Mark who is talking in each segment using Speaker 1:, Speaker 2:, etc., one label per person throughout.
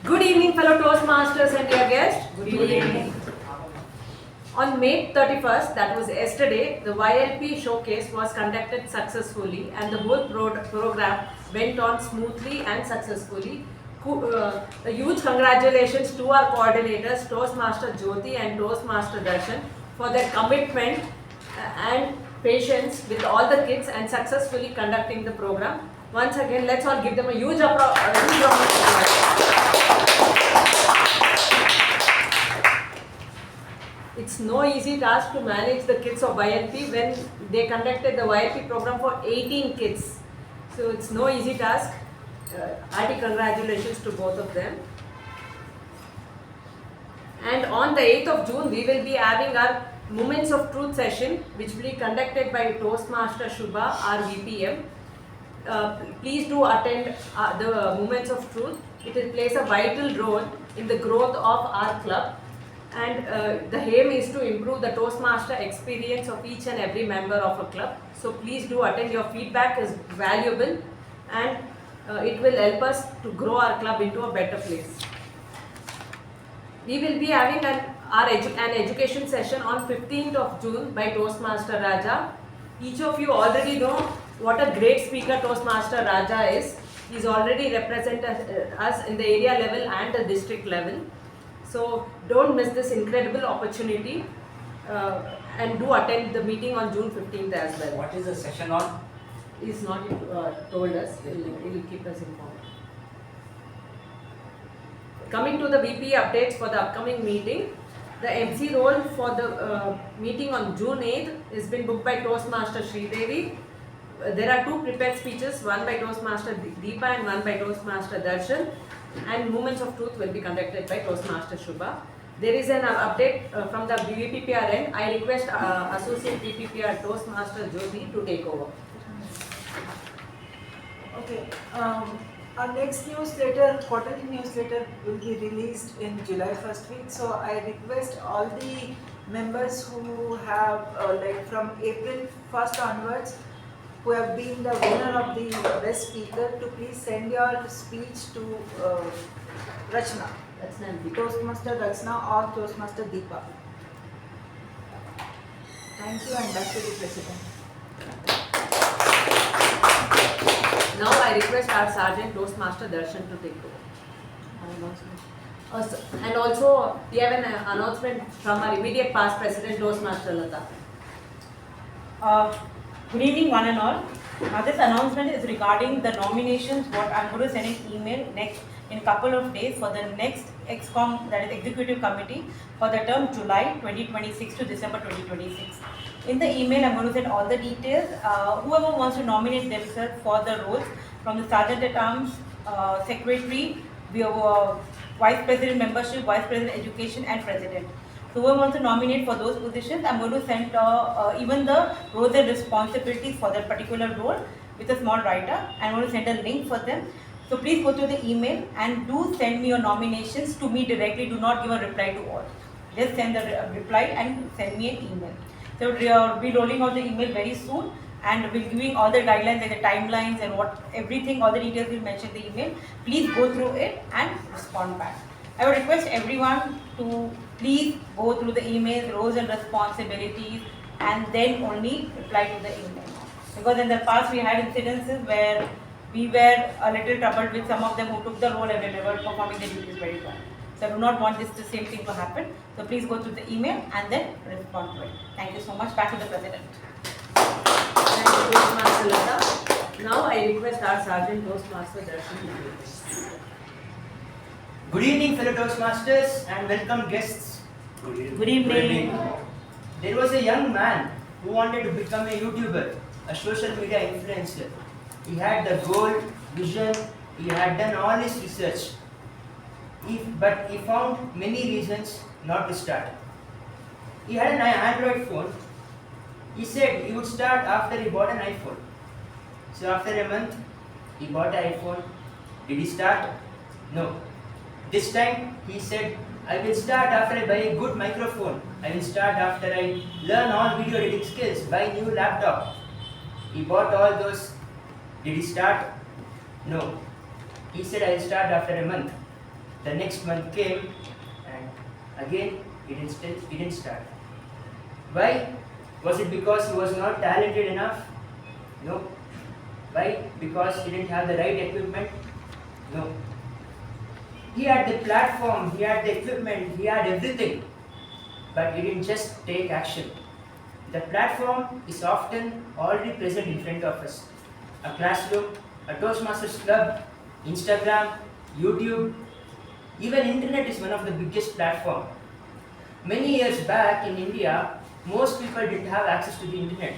Speaker 1: Good evening, fellow Toastmasters and dear guests.
Speaker 2: Good evening.
Speaker 1: On May 31st, that was yesterday, the YLP showcase was conducted successfully and the whole program went on smoothly and successfully. A huge congratulations to our coordinators, Toastmaster Jyothi and Toastmaster Darshan, for their commitment and patience with all the kids and successfully conducting the program. Once again, let's all give them a huge round of applause. It's no easy task to manage the kids of YLP when they conducted the YLP program for 18 kids. So it's no easy task. Hearty congratulations to both of them. And on the 8th of June, we will be having our Moments of Truth session, which will be conducted by Toastmaster Shubha, our VPM. Please do attend the Moments of Truth. It plays a vital role in the growth of our club. And the aim is to improve the Toastmaster experience of each and every member of a club. So please do attend. Your feedback is valuable and it will help us to grow our club into a better place. We will be having an education session on 15th of June by Toastmaster Raja. Each of you already know what a great speaker Toastmaster Raja is. He's already represented us in the area level and the district level. So don't miss this incredible opportunity and do attend the meeting on June 15th as well.
Speaker 2: What is the session on?
Speaker 1: He's not told us, he will keep us informed. Coming to the VP updates for the upcoming meeting, the MC role for the meeting on June 8th has been booked by Toastmaster Shreedevi. There are two prepared speeches, one by Toastmaster Deepa and one by Toastmaster Darshan. And Moments of Truth will be conducted by Toastmaster Shubha. There is an update from the BVPPR end. I request Associate BPPR Toastmaster Jyothi to take over.
Speaker 3: Okay. Our next newsletter, quarterly newsletter, will be released in July 1st week. So I request all the members who have, from April 1st onwards, who have been the winner of the best speaker, to please send your speech to Rachna, Toastmaster Rachna or Toastmaster Deepa. Thank you, and back to the President.
Speaker 1: Now I request our Sergeant Toastmaster Darshan to take over. And also we have an announcement from our immediate past President Toastmaster Latha.
Speaker 4: Good evening, one and all. This announcement is regarding the nominations. What I'm going to send an email next in a couple of days for the next ExCom, that is Executive Committee, for the term July 2026 to December 2026. In the email, I'm going to send all the details. Whoever wants to nominate themselves for the roles, from the Sergeant at Arms, Secretary, we have Vice President Membership, Vice President Education, and President. So whoever wants to nominate for those positions, I'm going to send even the roles and responsibilities for that particular role with a small write-up. I'm going to send a link for them. So please go through the email and do send me your nominations to me directly. Do not give a reply to all. Just send the reply and send me an email. So we'll be rolling out the email very soon, and we'll be giving all the guidelines, like the timelines and everything, all the details we'll mention in the email. Please go through it and respond back. I would request everyone to please go through the email, roles and responsibilities, and then only reply to the email. Because in the past we had incidences where we were a little troubled with some of them who took the role and were never performing their duties very well. So I do not want the same thing to happen. So please go through the email and then respond to it. Thank you so much. Back to the President.
Speaker 1: Thank you, Toastmaster Latha. Now I request our Sergeant Toastmaster Darshan to take.
Speaker 5: Good evening, fellow Toastmasters, and welcome guests.
Speaker 4: Good evening.
Speaker 5: There was a young man who wanted to become a YouTuber, a social media influencer. He had the goal, vision, he had done all his research. But he found many reasons not to start. He had an Android phone. He said he would start after he bought an iPhone. So after a month, he bought an iPhone. Did he start? No. This time he said, I will start after I buy a good microphone. I will start after I learn all video editing skills, buy new laptop. He bought all those. Did he start? No. He said, I will start after a month. The next month came, and again he didn't start. Why? Was it because he was not talented enough? No. Why? Because he didn't have the right equipment? No. He had the platform, he had the equipment, he had everything, but he didn't just take action. The platform is often already present in front of us. A classroom, a Toastmasters club, Instagram, YouTube, even internet is one of the biggest platforms. Many years back in India, most people didn't have access to the internet.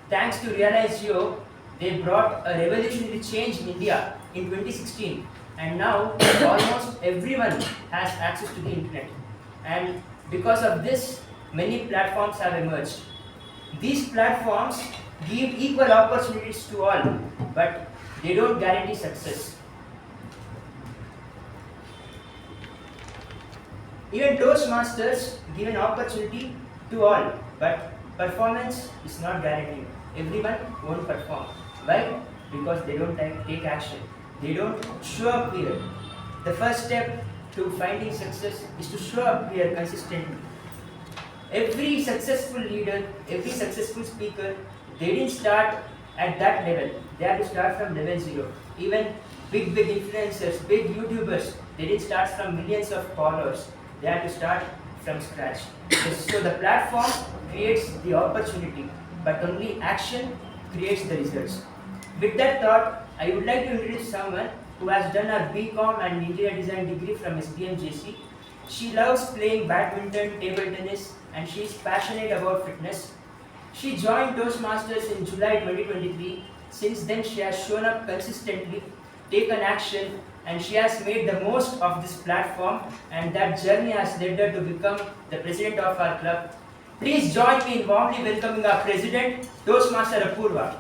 Speaker 5: Thanks to Realize Jio, they brought a revolutionary change in India in 2016, and now almost everyone has access to the internet. And because of this, many platforms have emerged. These platforms give equal opportunities to all, but they don't guarantee success. Even Toastmasters give an opportunity to all, but performance is not guaranteed. Everyone won't perform. Why? Because they don't take action. They don't show up here. The first step to finding success is to show up here consistently. Every successful leader, every successful speaker, they didn't start at that level. They had to start from level 0. Even big influencers, big YouTubers, they didn't start from millions of followers. They had to start from scratch. So the platform creates the opportunity, but only action creates the results. With that thought, I would like to introduce someone who has done her BCom and Interior Design degree from SBMJC. She loves playing badminton, table tennis, and she is passionate about fitness. She joined Toastmasters in July 2023. Since then, she has shown up consistently, taken action, and she has made the most of this platform, and that journey has led her to become the president of our club. Please join me in warmly welcoming our president, Toastmaster Apoorva.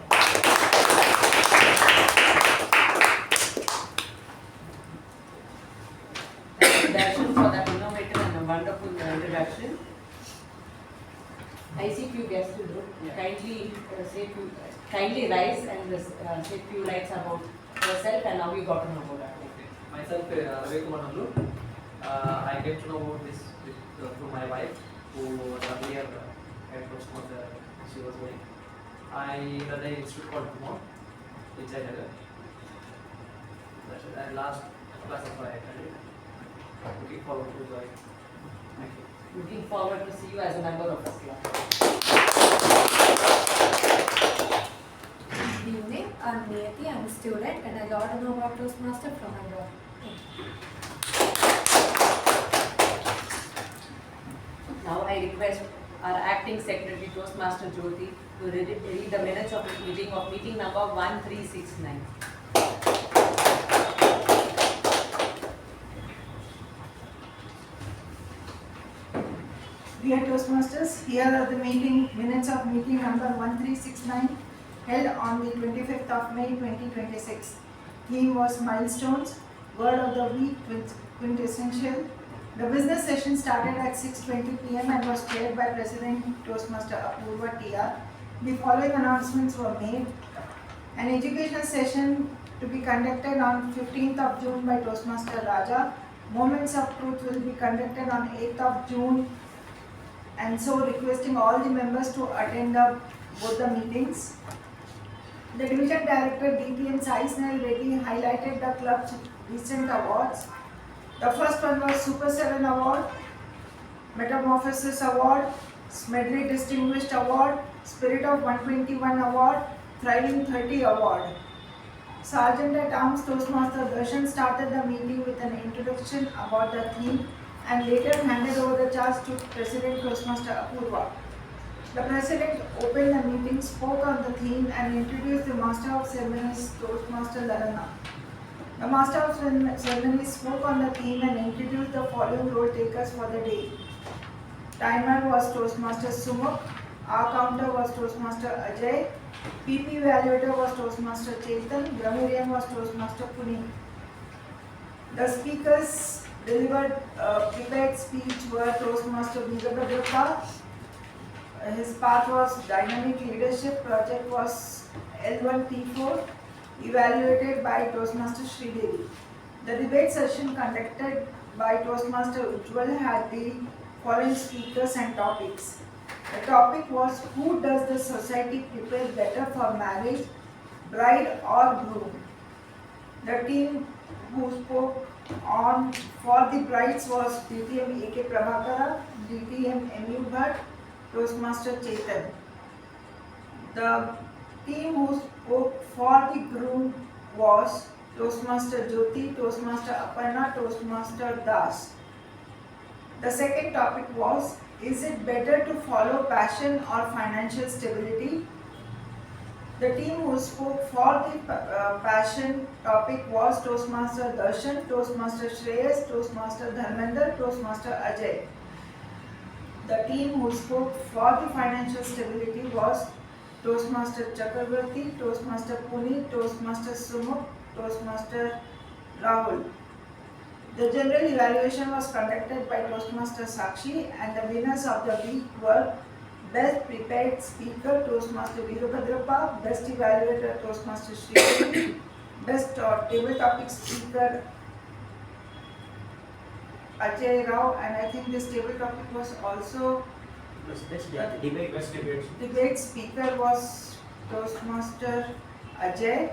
Speaker 1: Thank you, Darshan, for that innovative and a wonderful introduction. I see few guests to do. Kindly rise and say few lines about yourself and how you got to know about that.
Speaker 2: Okay. Myself, Veerabadrappa. I get to know about this through my wife, who was earlier at Toastmasters. She was going. I read an institute called Midhun, which I had. That's last class of I attended. Looking forward to join. Thank you.
Speaker 1: Looking forward to see you as a member of this club.
Speaker 6: Good evening, I'm Jyothi, I'm a student and I got to know about Toastmasters from my dog.
Speaker 1: Now I request our acting secretary, Toastmaster Jyothi, to read the minutes of the meeting number 1369.
Speaker 3: Dear Toastmasters, here are the minutes of meeting number 1369 held on the 25th of May 2026. Theme was Milestones, Word of the Week quintessential. The business session started at 6:20 p.m. and was chaired by President Toastmaster Apoorva TR. The following announcements were made. An educational session to be conducted on 15th of June by Toastmaster Raja. Moments of Truth will be conducted on 8th of June, and so requesting all the members to attend both the meetings. The Division Director DTM Reddy highlighted the club's recent awards. The first one was Super 7 Award, Metamorphosis Award, Smedley Distinguished Award, Spirit of 121 Award, Thriving 30 Award. Sergeant at Arms Toastmaster Darshan started the meeting with an introduction about the theme and later handed over the charge to President Toastmaster Apoorva. The President opened the meeting, spoke on the theme and introduced the Master of Ceremonies, Toastmaster Latha. The Master of Ceremonies spoke on the theme and introduced the following role takers for the day. Timer was Toastmaster Sumukh, our counter was Toastmaster Ajay, PP Evaluator was Toastmaster Chethan, Grammarian was Toastmaster Puneet. The speakers delivered prepared speech were Toastmaster Veerabadrappa. His path was Dynamic Leadership, project was L1T4, evaluated by Toastmaster Shreedevi. The debate session conducted by Toastmaster Ujwal had the following speakers and topics. The topic was, who does the society prepare better for marriage, bride or groom? The team who spoke on for the brides was DTM Prabhakara, DTM M U Bhat, Toastmaster Chethan. The team who spoke for the groom was Toastmaster Jyothi, Toastmaster Aparna, Toastmaster Das. The second topic was, is it better to follow passion or financial stability? The team who spoke for the passion topic was Toastmaster Darshan, Toastmaster Shreyas, Toastmaster Dharmender, Toastmaster Ajay. The team who spoke for the financial stability was Toastmaster Chakravarty, Toastmaster Puneet, Toastmaster Sumuk, Toastmaster Rahul. The general evaluation was conducted by Toastmaster Sakshi, and the winners of the week were Best Prepared Speaker Toastmaster Veerabadrappa, Best Evaluator Toastmaster Shreedevi, Best Table Topic Speaker Ajay Rao, and I think this table topic was also debate speaker was Toastmaster Ajay,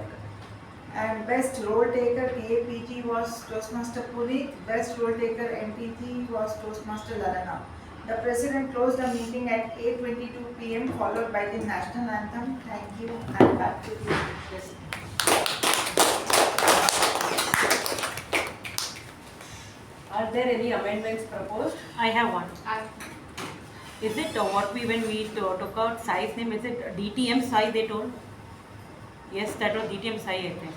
Speaker 3: and best role taker TAPG was Toastmaster Puneet, best role taker MTG was Toastmaster Latha. The president closed the meeting at 8:22 p.m. followed by the national anthem. Thank you, and back to you, President.
Speaker 1: Are there any amendments proposed?
Speaker 4: I have one.
Speaker 6: I
Speaker 4: Is it when we took out Sai's name, is it DTM Sai they told? Yes, that was DTM Sai, I think.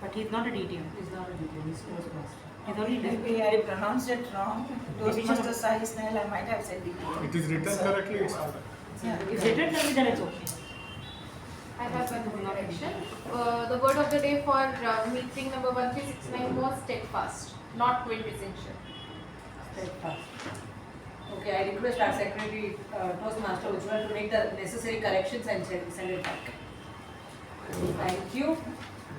Speaker 4: But he's not a DTM.
Speaker 1: Is not a detail, it's Toastmaster.
Speaker 4: He's only
Speaker 3: Maybe I pronounced it wrong. Toastmaster Sai Snail, I might have said DTM.
Speaker 7: It is written correctly, it's not.
Speaker 4: If written correctly, then it's okay.
Speaker 6: have one correction. The word of the day for meeting number 1369 was steadfast, not quintessential.
Speaker 1: Steadfast. Okay, I request our secretary, Toastmaster Ujwal, to make the necessary corrections and send it back. Thank you.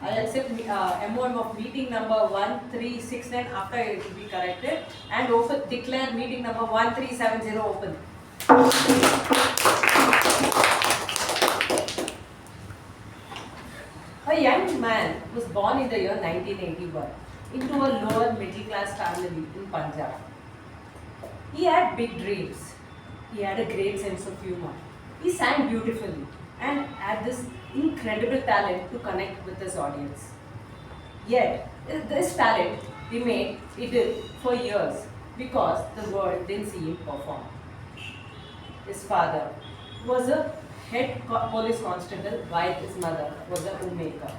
Speaker 1: I accept MOM of meeting number 1369 after it will be corrected, and declare meeting number 1370 open. A young man was born in the year 1981 into a lower middle class family in Punjab. He had big dreams. He had a great sense of humor. He sang beautifully and had this incredible talent to connect with his audience. Yet, this talent remained hidden for years because the world didn't see him perform. His father was a head police constable while his mother was a homemaker.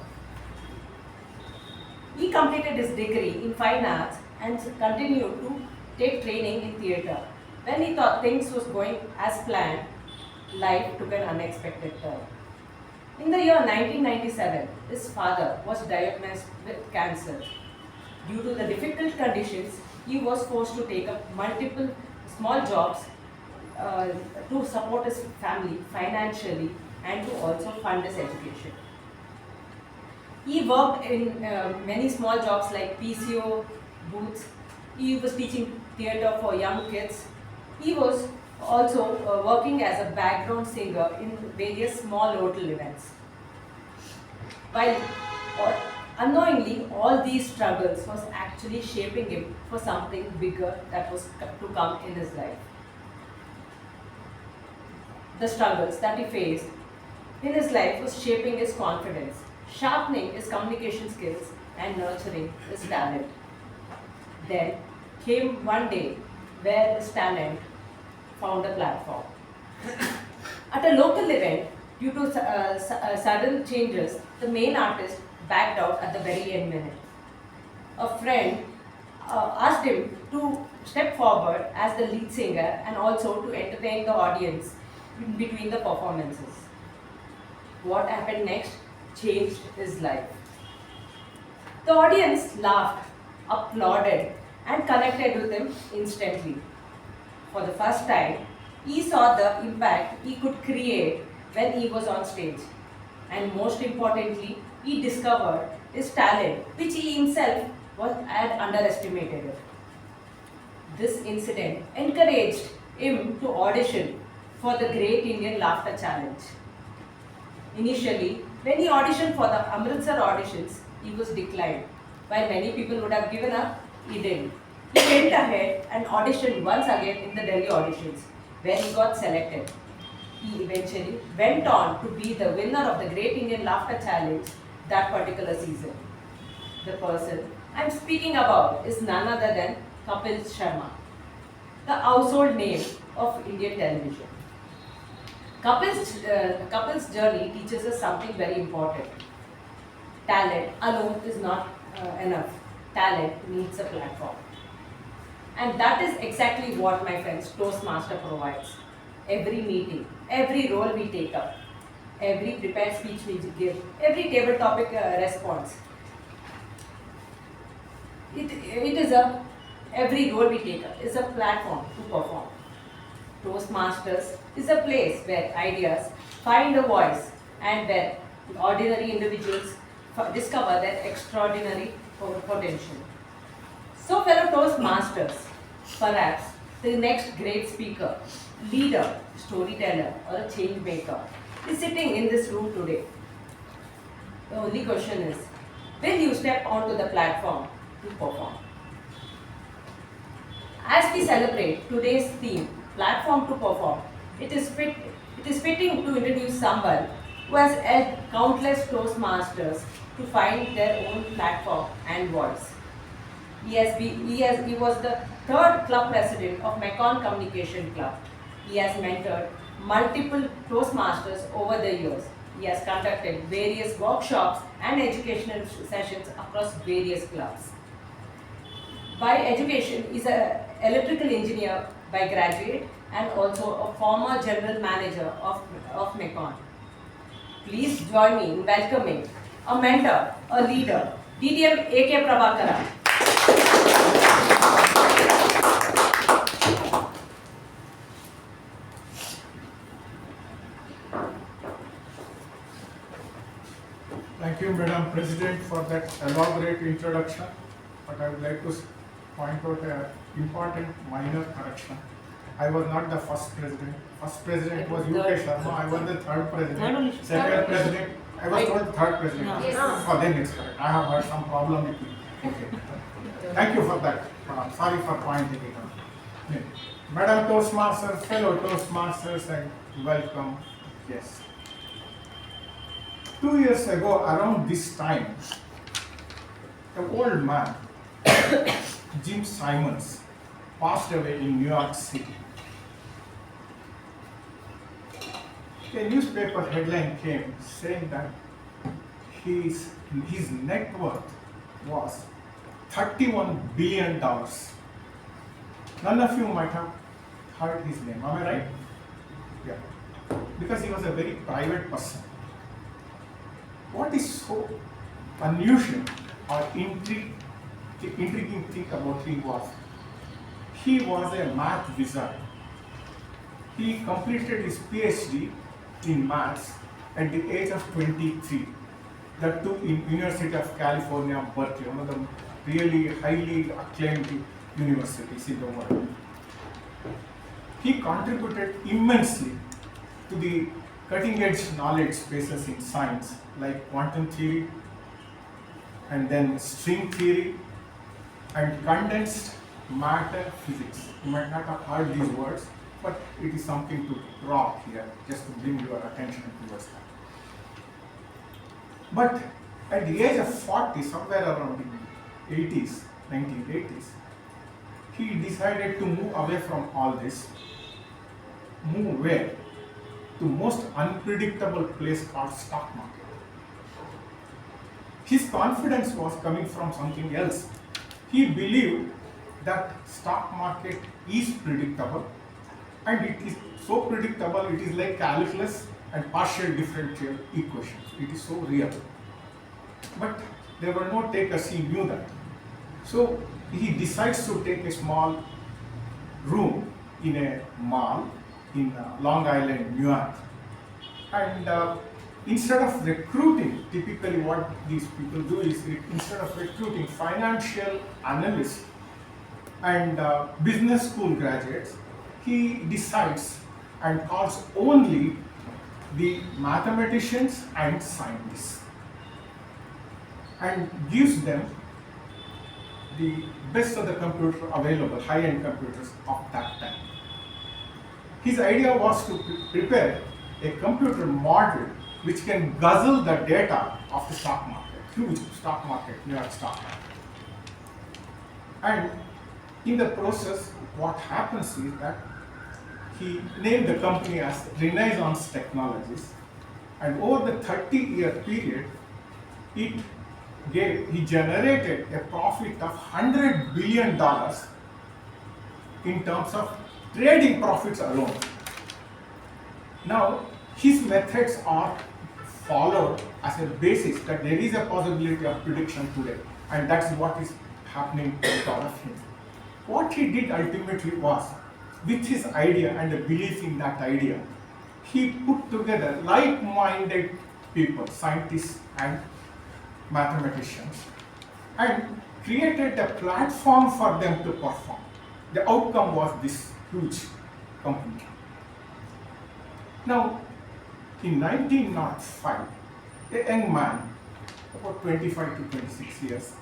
Speaker 1: He completed his degree in fine arts and continued to take training in theatre. When he thought things was going as planned, life took an unexpected turn. In the year 1997, his father was diagnosed with cancer. Due to the difficult conditions, he was forced to take up multiple small jobs to support his family financially and to also fund his education. He worked in many small jobs like PCO booths. He was teaching theatre for young kids. He was also working as a background singer in various small local events. While unknowingly, all these struggles was actually shaping him for something bigger that was to come in his life. The struggles that he faced in his life was shaping his confidence, sharpening his communication skills, and nurturing his talent. Then came one day where his talent found a platform. At a local event, due to sudden changes, the main artist backed out at the very end minute. A friend asked him to step forward as the lead singer and also to entertain the audience in between the performances. What happened next changed his life. The audience laughed, applauded, and connected with him instantly. For the first time, he saw the impact he could create when he was on stage. And most importantly, he discovered his talent, which he himself had underestimated it. This incident encouraged him to audition for the Great Indian Laughter Challenge. Initially, when he auditioned for the Amritsar auditions, he was declined. While many people would have given up, he didn't. He went ahead and auditioned once again in the Delhi auditions, where he got selected. He eventually went on to be the winner of the Great Indian Laughter Challenge that particular season. The person I'm speaking about is none other than Kapil Sharma, the household name of Indian television. Kapil's journey teaches us something very important. Talent alone is not enough. Talent needs a platform. And that is exactly what my friends Toastmaster provides. Every meeting, every role we take up, every prepared speech we give, every table topic response. Every role we take up is a platform to perform. Toastmasters is a place where ideas find a voice and where ordinary individuals discover their extraordinary potential. So, fellow Toastmasters, perhaps the next great speaker, leader, storyteller, or a change maker is sitting in this room today. The only question is, will you step onto the platform to perform? As we celebrate today's theme, Platform to Perform, it is fitting to introduce someone who has helped countless Toastmasters to find their own platform and voice. He was the third club president of Mekong Communication Club. He has mentored multiple Toastmasters over the years. He has conducted various workshops and educational sessions across various clubs. By education, he is an electrical engineer by graduate and also a former general manager of Mekong. Please join me in welcoming a mentor, a leader, DTM Prabhakara.
Speaker 7: Thank you, Madam President, for that elaborate introduction. But I would like to point out an important minor correction. I was not the first president. First president was UK Sharma. I was the third president. Second president, I was told third president.
Speaker 4: No.
Speaker 6: Yes.
Speaker 7: Oh, then it's correct. I have heard some problem with me. Okay. Thank you for that. Sorry for pointing it out. Madam Toastmasters, fellow Toastmasters, and welcome guests. 2 years ago, around this time, an old man, Jim Simons, passed away in New York City. A newspaper headline came saying that his net worth was $31 billion. None of you might have heard his name, am I right? Yeah. Because he was a very private person. What is so unusual or intriguing thing about him was, he was a math wizard. He completed his PhD in maths at the age of 23. That too in University of California, Berkeley, one of the really highly acclaimed universities in the world. He contributed immensely to the cutting-edge knowledge spaces in science, like quantum theory, and then string theory, and condensed matter physics. You might not have heard these words, but it is something to draw here, just to bring your attention towards that. But at the age of 40, somewhere around the 80s, 1980s, he decided to move away from all this. Move where? To most unpredictable place called stock market. His confidence was coming from something else. He believed that stock market is predictable, and it is so predictable, it is like calculus and partial differential equations. It is so real. But there were no takers, he knew that. So he decides to take a small room in a mall in Long Island, New York. And instead of recruiting, typically what these people do is, instead of recruiting financial analysts and business school graduates, he decides and calls only the mathematicians and scientists and gives them the best of the computer available, high-end computers of that time. His idea was to prepare a computer model which can guzzle the data of the stock market, huge stock market, New York stock market. And in the process, what happens is that he named the company as Renaissance Technologies, and over the 30-year period, he generated a profit of $100 billion in terms of trading profits alone. Now, his methods are followed as a basis that there is a possibility of prediction today, and that's what is happening with all of him. What he did ultimately was, with his idea and the belief in that idea, he put together like-minded people, scientists and mathematicians, and created a platform for them to perform. The outcome was this huge company. Now, in 1905, a young man, about 25 to 26 years,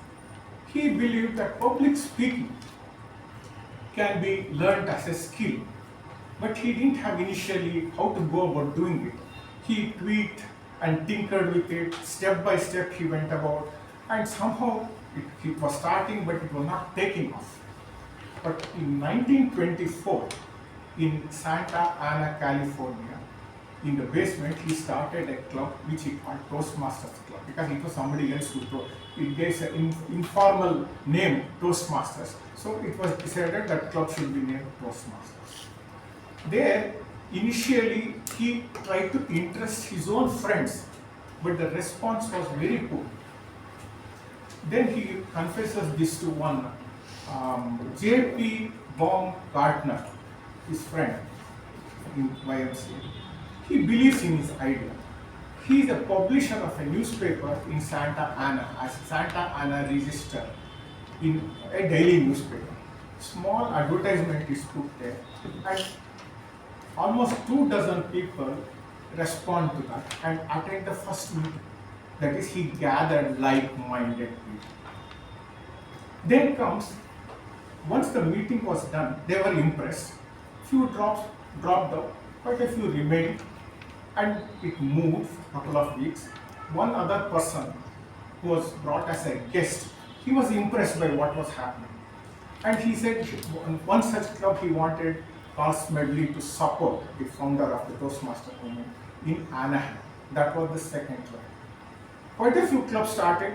Speaker 7: he believed that public speaking can be learned as a skill, but he didn't have initially how to go about doing it. He tweaked and tinkered with it, step by step he went about, and somehow it was starting, but it was not taking off. But in 1924, in Santa Ana, California, in the basement, he started a club which he called Toastmasters Club, because it was somebody else who told. It gave an informal name, Toastmasters. So it was decided that club should be named Toastmasters. There, initially, he tried to interest his own friends, but the response was very poor. Then he confesses this to one J.P. Baumgartner, his friend in YMCA. He believes in his idea. He is a publisher of a newspaper in Santa Ana, as Santa Ana Register, in a daily newspaper. Small advertisement is put there, and almost 24 people respond to that and attend the first meeting. That is, he gathered like-minded people. Then comes, once the meeting was done, they were impressed. Few dropped out, quite a few remained, and it moved a couple of weeks. One other person who was brought as a guest, he was impressed by what was happening. And he said one such club he wanted Carl Smedley to support, the founder of the Toastmaster movement, in Anaheim. That was the second club. Quite a few clubs started,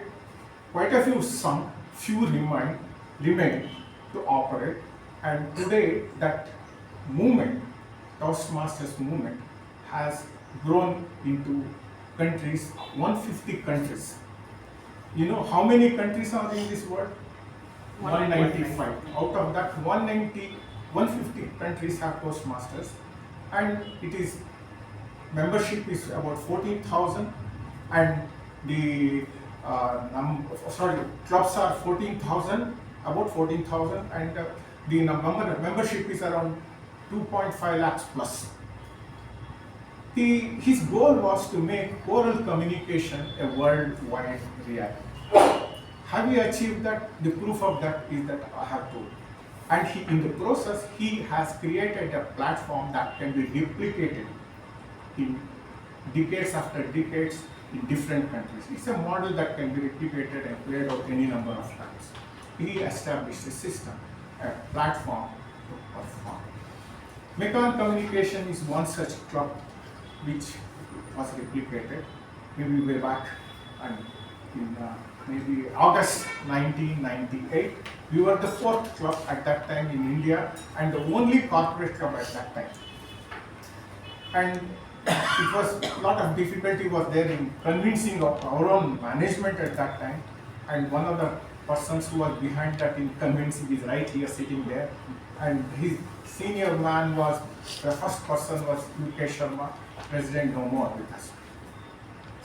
Speaker 7: quite a few sunk, few remained to operate, and today that movement, Toastmasters movement, has grown into countries, 150 countries. You know how many countries are in this world? 195. Out of that, 150 countries have Toastmasters, and it is, membership is about 14,000, and the clubs are 14,000, about 14,000, and the membership is around 2.5 lakhs plus. His goal was to make oral communication a worldwide reality. Have we achieved that? The proof of that is that I have told. And in the process, he has created a platform that can be replicated in decades after decades in different countries. It's a model that can be replicated and played out any number of times. He established a system, a platform to perform. Mechan Communication is one such club which was replicated maybe way back, and in maybe August 1998. We were the fourth club at that time in India and the only corporate club at that time. And it was, a lot of difficulty was there in convincing of our own management at that time, and one of the persons who was behind that in convincing is right here sitting there, and his senior man was, the first person was UK Sharma, president no more with us.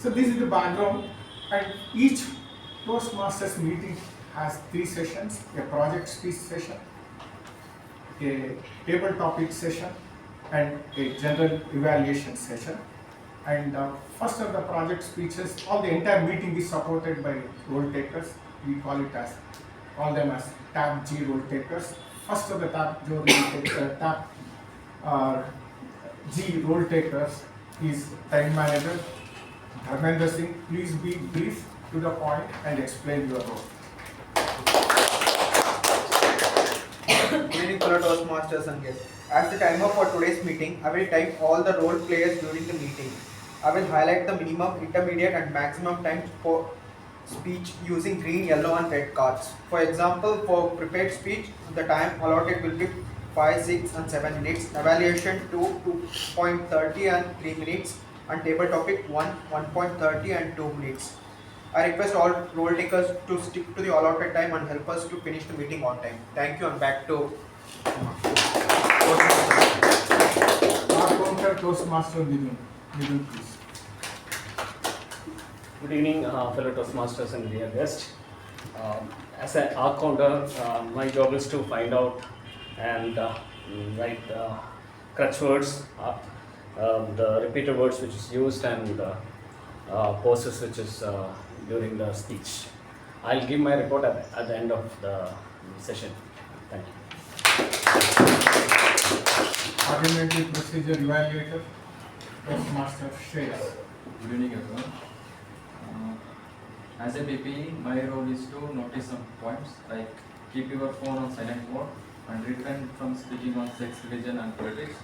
Speaker 7: So this is the background, and each Toastmasters meeting has 3 sessions: a project speech session, a table topic session, and a general evaluation session. And first of the project speeches, all the entire meeting is supported by role takers. We call them as TAPG role takers. First of the TAPG role takers is time manager Dharmender Singh. Please be brief, to the point, and explain your role.
Speaker 8: Good evening, fellow Toastmasters and guests. As the timer for today's meeting, I will time all the role players during the meeting. I will highlight the minimum, intermediate, and maximum time for speech using green, yellow, and red cards. For example, for prepared speech, the time allotted will be 5, 6, and 7 minutes. Evaluation 2, 2.30 and 3 minutes. And table topic 1.30 and 2 minutes. I request all role takers to stick to the allotted time and help us to finish the meeting on time. Thank you, and back to
Speaker 7: Our counter Toastmaster Midhun. Midhun, please.
Speaker 9: Good evening, fellow Toastmasters and dear guests. As an ARC counter, my job is to find out and write crutch words, the repeated words which is used, and pauses which is during the speech. I'll give my report at the end of the session. Thank you.
Speaker 7: Parliamentary Procedure Evaluator, Toastmaster Shreyas.
Speaker 10: Good evening, everyone. As a PP, my role is to notice some points like keep your phone on silent mode and refrain from speaking on sex, religion, and politics.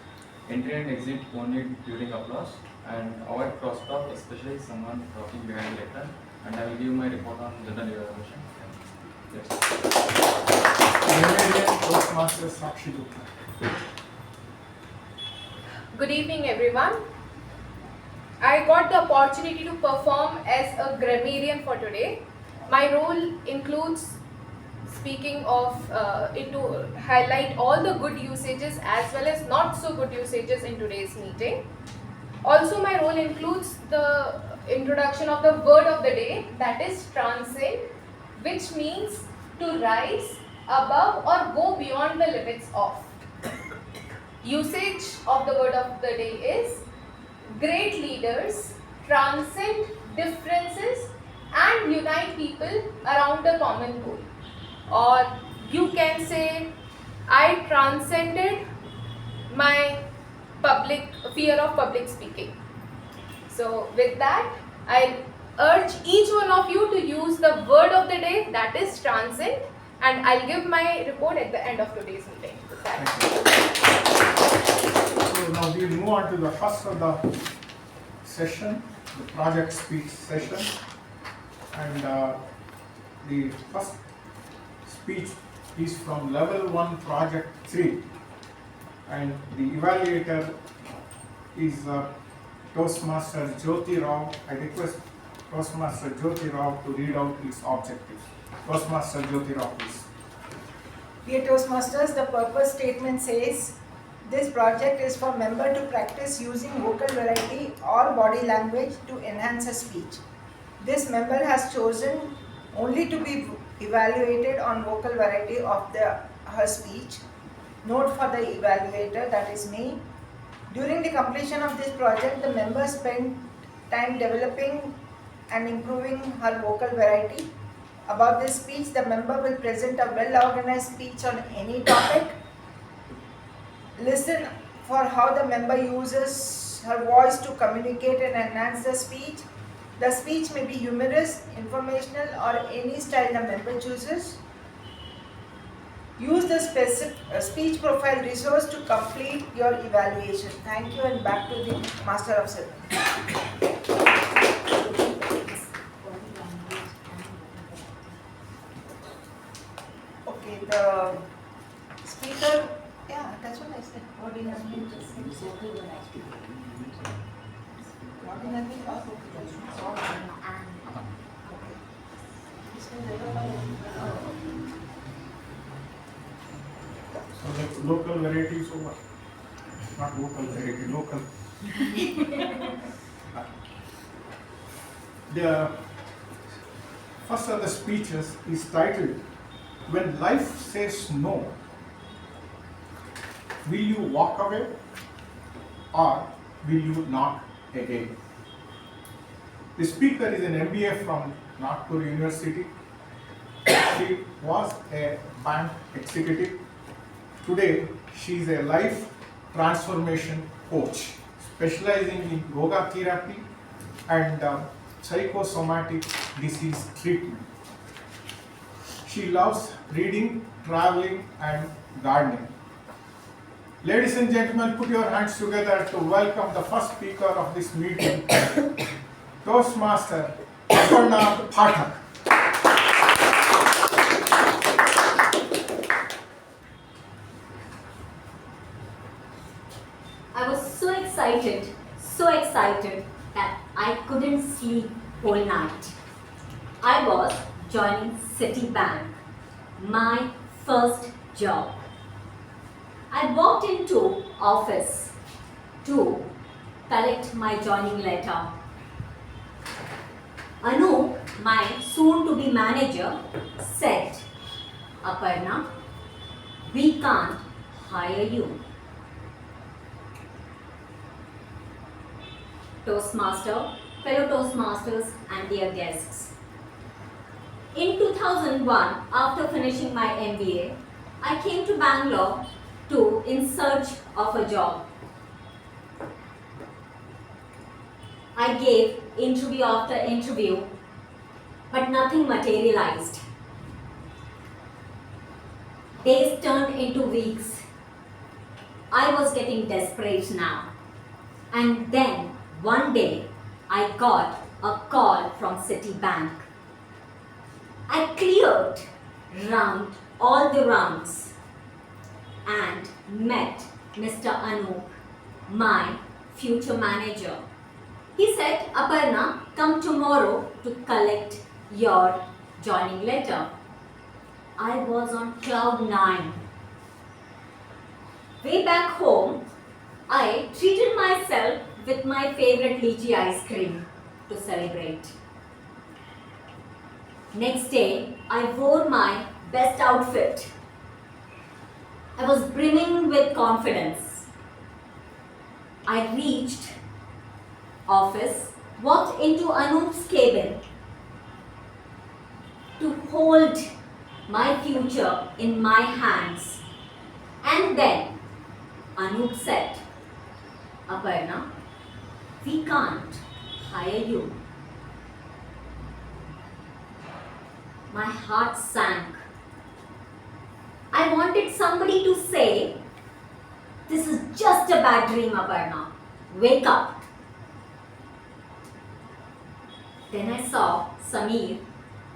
Speaker 10: Entry and exit only during applause, and avoid crosstalk, especially someone talking behind the lectern. And I will give my report on general evaluation. Yes.
Speaker 7: Grammarian Toastmaster Sakshi.
Speaker 6: Good evening, everyone. I got the opportunity to perform as a grammarian for today. My role includes speaking of to highlight all the good usages as well as not so good usages in today's meeting. Also, my role includes the introduction of the word of the day, that is transcend, which means to rise above or go beyond the limits of. Usage of the word of the day is great leaders transcend differences and unite people around a common goal. Or you can say, I transcended my fear of public speaking. So with that, I urge each one of you to use the word of the day, that is transcend, and I'll give my report at the end of today's meeting.
Speaker 7: So now we will move on to the first of the session, the project speech session, and the first speech is from level 1 project 3, and the evaluator is Toastmaster Jyothi Rao. I request Toastmaster Jyothi Rao to read out his objectives. Toastmaster Jyothi Rao, please.
Speaker 3: Dear Toastmasters, the purpose statement says, this project is for member to practice using vocal variety or body language to enhance a speech. This member has chosen only to be evaluated on vocal variety of her speech. Note for the evaluator, that is me. During the completion of this project, the member spent time developing and improving her vocal variety. About this speech, the member will present a well-organized speech on any topic. Listen for how the member uses her voice to communicate and enhance the speech. The speech may be humorous, informational, or any style the member chooses. Use the speech profile resource to complete your evaluation. Thank you, and back to the Master of Ceremonies. Okay, the speaker, yeah, that's what I said. Body language. Body language or
Speaker 7: So the local variety is over. Not local variety, local. The first of the speeches is titled, When Life Says No, Will You Walk Away or Will You Knock Again? The speaker is an MBA from Nagpur University. She was a bank executive. Today, she is a life transformation coach, specializing in yoga therapy and psychosomatic disease treatment. She loves reading, traveling, and gardening. Ladies and gentlemen, put your hands together to welcome the first speaker of this meeting, Toastmaster Aparna Pathak.
Speaker 11: I was so excited that I couldn't sleep whole night. I was joining Citibank, my first job. I walked into office to collect my joining letter. Anu, my soon-to-be manager, said, Aparna, we can't hire you. Toastmaster, fellow Toastmasters and their guests. In 2001, after finishing my MBA, I came to Bangalore in search of a job. I gave interview after interview, but nothing materialized. Days turned into weeks. I was getting desperate now. And then one day, I got a call from Citibank. I cleared all the rounds and met Mr. Anup, my future manager. He said, Aparna, come tomorrow to collect your joining letter. I was on cloud 9. Way back home, I treated myself with my favorite lychee ice cream to celebrate. Next day, I wore my best outfit. I was brimming with confidence. I reached office, walked into Anup's cabin to hold my future in my hands. And then Anup said, Aparna, we can't hire you. My heart sank. I wanted somebody to say, this is just a bad dream, Aparna. Wake up. Then I saw Sameer.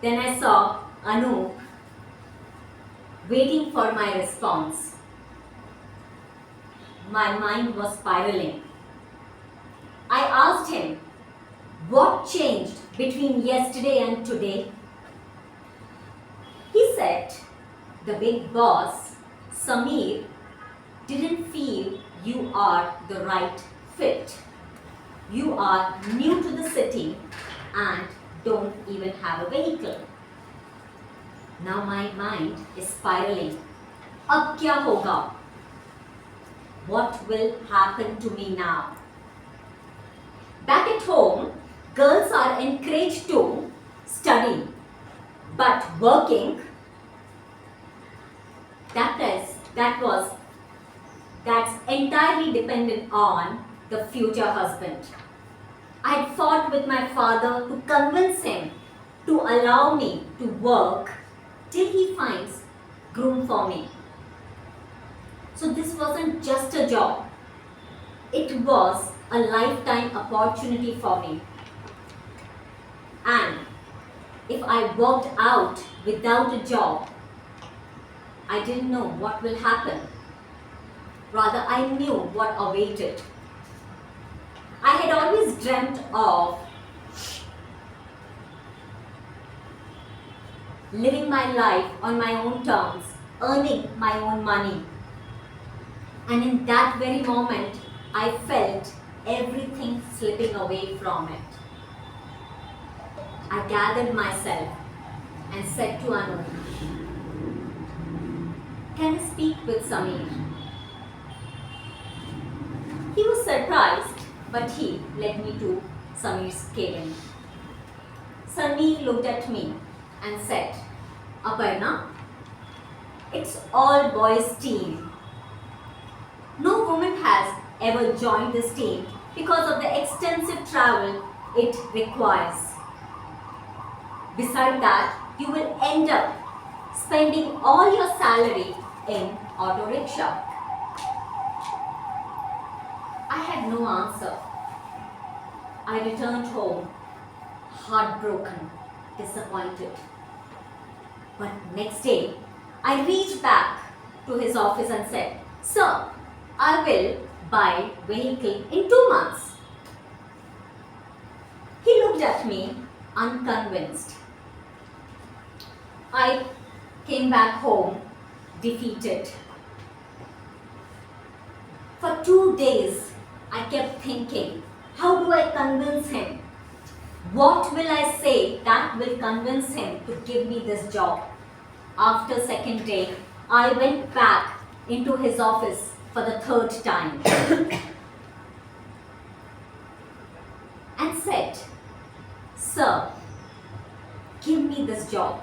Speaker 11: Then I saw Anup waiting for my response. My mind was spiraling. I asked him, what changed between yesterday and today? He said, the big boss, Sameer, didn't feel you are the right fit. You are new to the city and don't even have a vehicle. Now my mind is spiraling. Ab kya hoga? What will happen to me now? Back at home, girls are encouraged to study, but working, that's entirely dependent on the future husband. I had fought with my father to convince him to allow me to work till he finds groom for me. So this wasn't just a job. It was a lifetime opportunity for me. And if I walked out without a job, I didn't know what will happen. Rather, I knew what awaited. I had always dreamt of living my life on my own terms, earning my own money. And in that very moment, I felt everything slipping away from it. I gathered myself and said to Anu, "Can I speak with Sameer?" He was surprised, but he led me to Sameer's cabin. Sameer looked at me and said, "Aparna, it's all boys team. No woman has ever joined this team because of the extensive travel it requires. Besides that, you will end up spending all your salary in auto rickshaw." I had no answer. I returned home, heartbroken, disappointed. But next day, I reached back to his office and said, "Sir, I will buy vehicle in 2 months." He looked at me unconvinced. I came back home defeated. For 2 days, I kept thinking, how do I convince him? What will I say that will convince him to give me this job? After second day, I went back into his office for the 3rd time and said, "Sir, give me this job.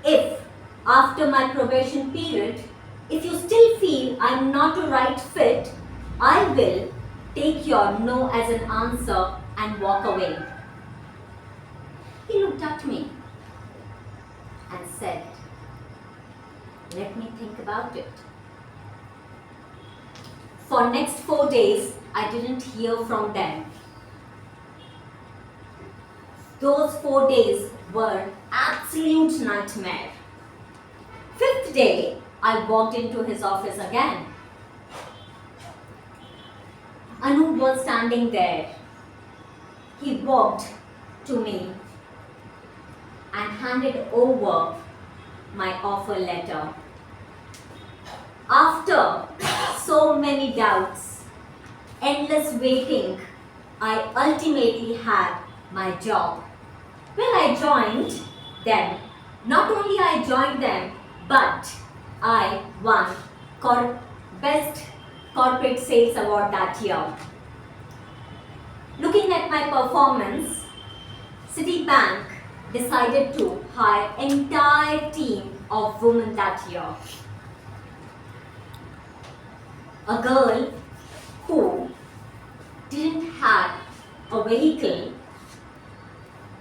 Speaker 11: If after my probation period, if you still feel I'm not a right fit, I will take your no as an answer and walk away." He looked at me and said, "Let me think about it." For next 4 days, I didn't hear from them. Those 4 days were absolute nightmare. 5th day, I walked into his office again. Anu was standing there. He walked to me and handed over my offer letter. After so many doubts, endless waiting, I ultimately had my job. When I joined them, not only I joined them, but I won Best Corporate Sales Award that year. Looking at my performance, Citibank decided to hire entire team of women that year. A girl who didn't have a vehicle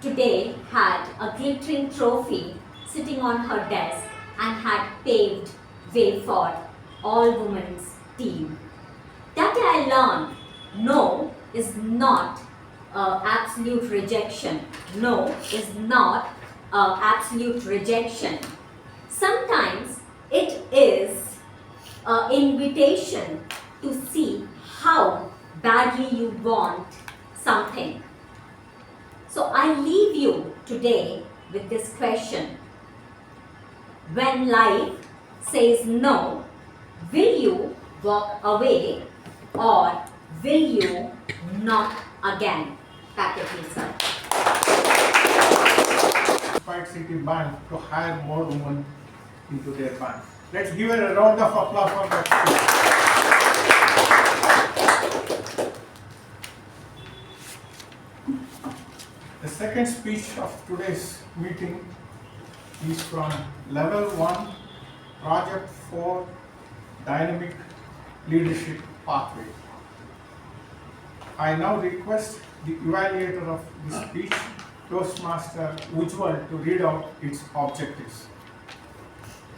Speaker 11: today had a glittering trophy sitting on her desk and had paved way for all women's team. That day I learned no is not absolute rejection. No is not absolute rejection. Sometimes it is an invitation to see how badly you want something. So I leave you today with this question. When life says no, will you walk away or will you knock again? Back at you, sir.
Speaker 7: Inspired Citibank to hire more women into their bank. Let's give her a round of applause for that. The second speech of today's meeting is from Level 1, Project 4, Dynamic Leadership Pathway. I now request the evaluator of this speech, Toastmaster Ujwal, to read out its objectives.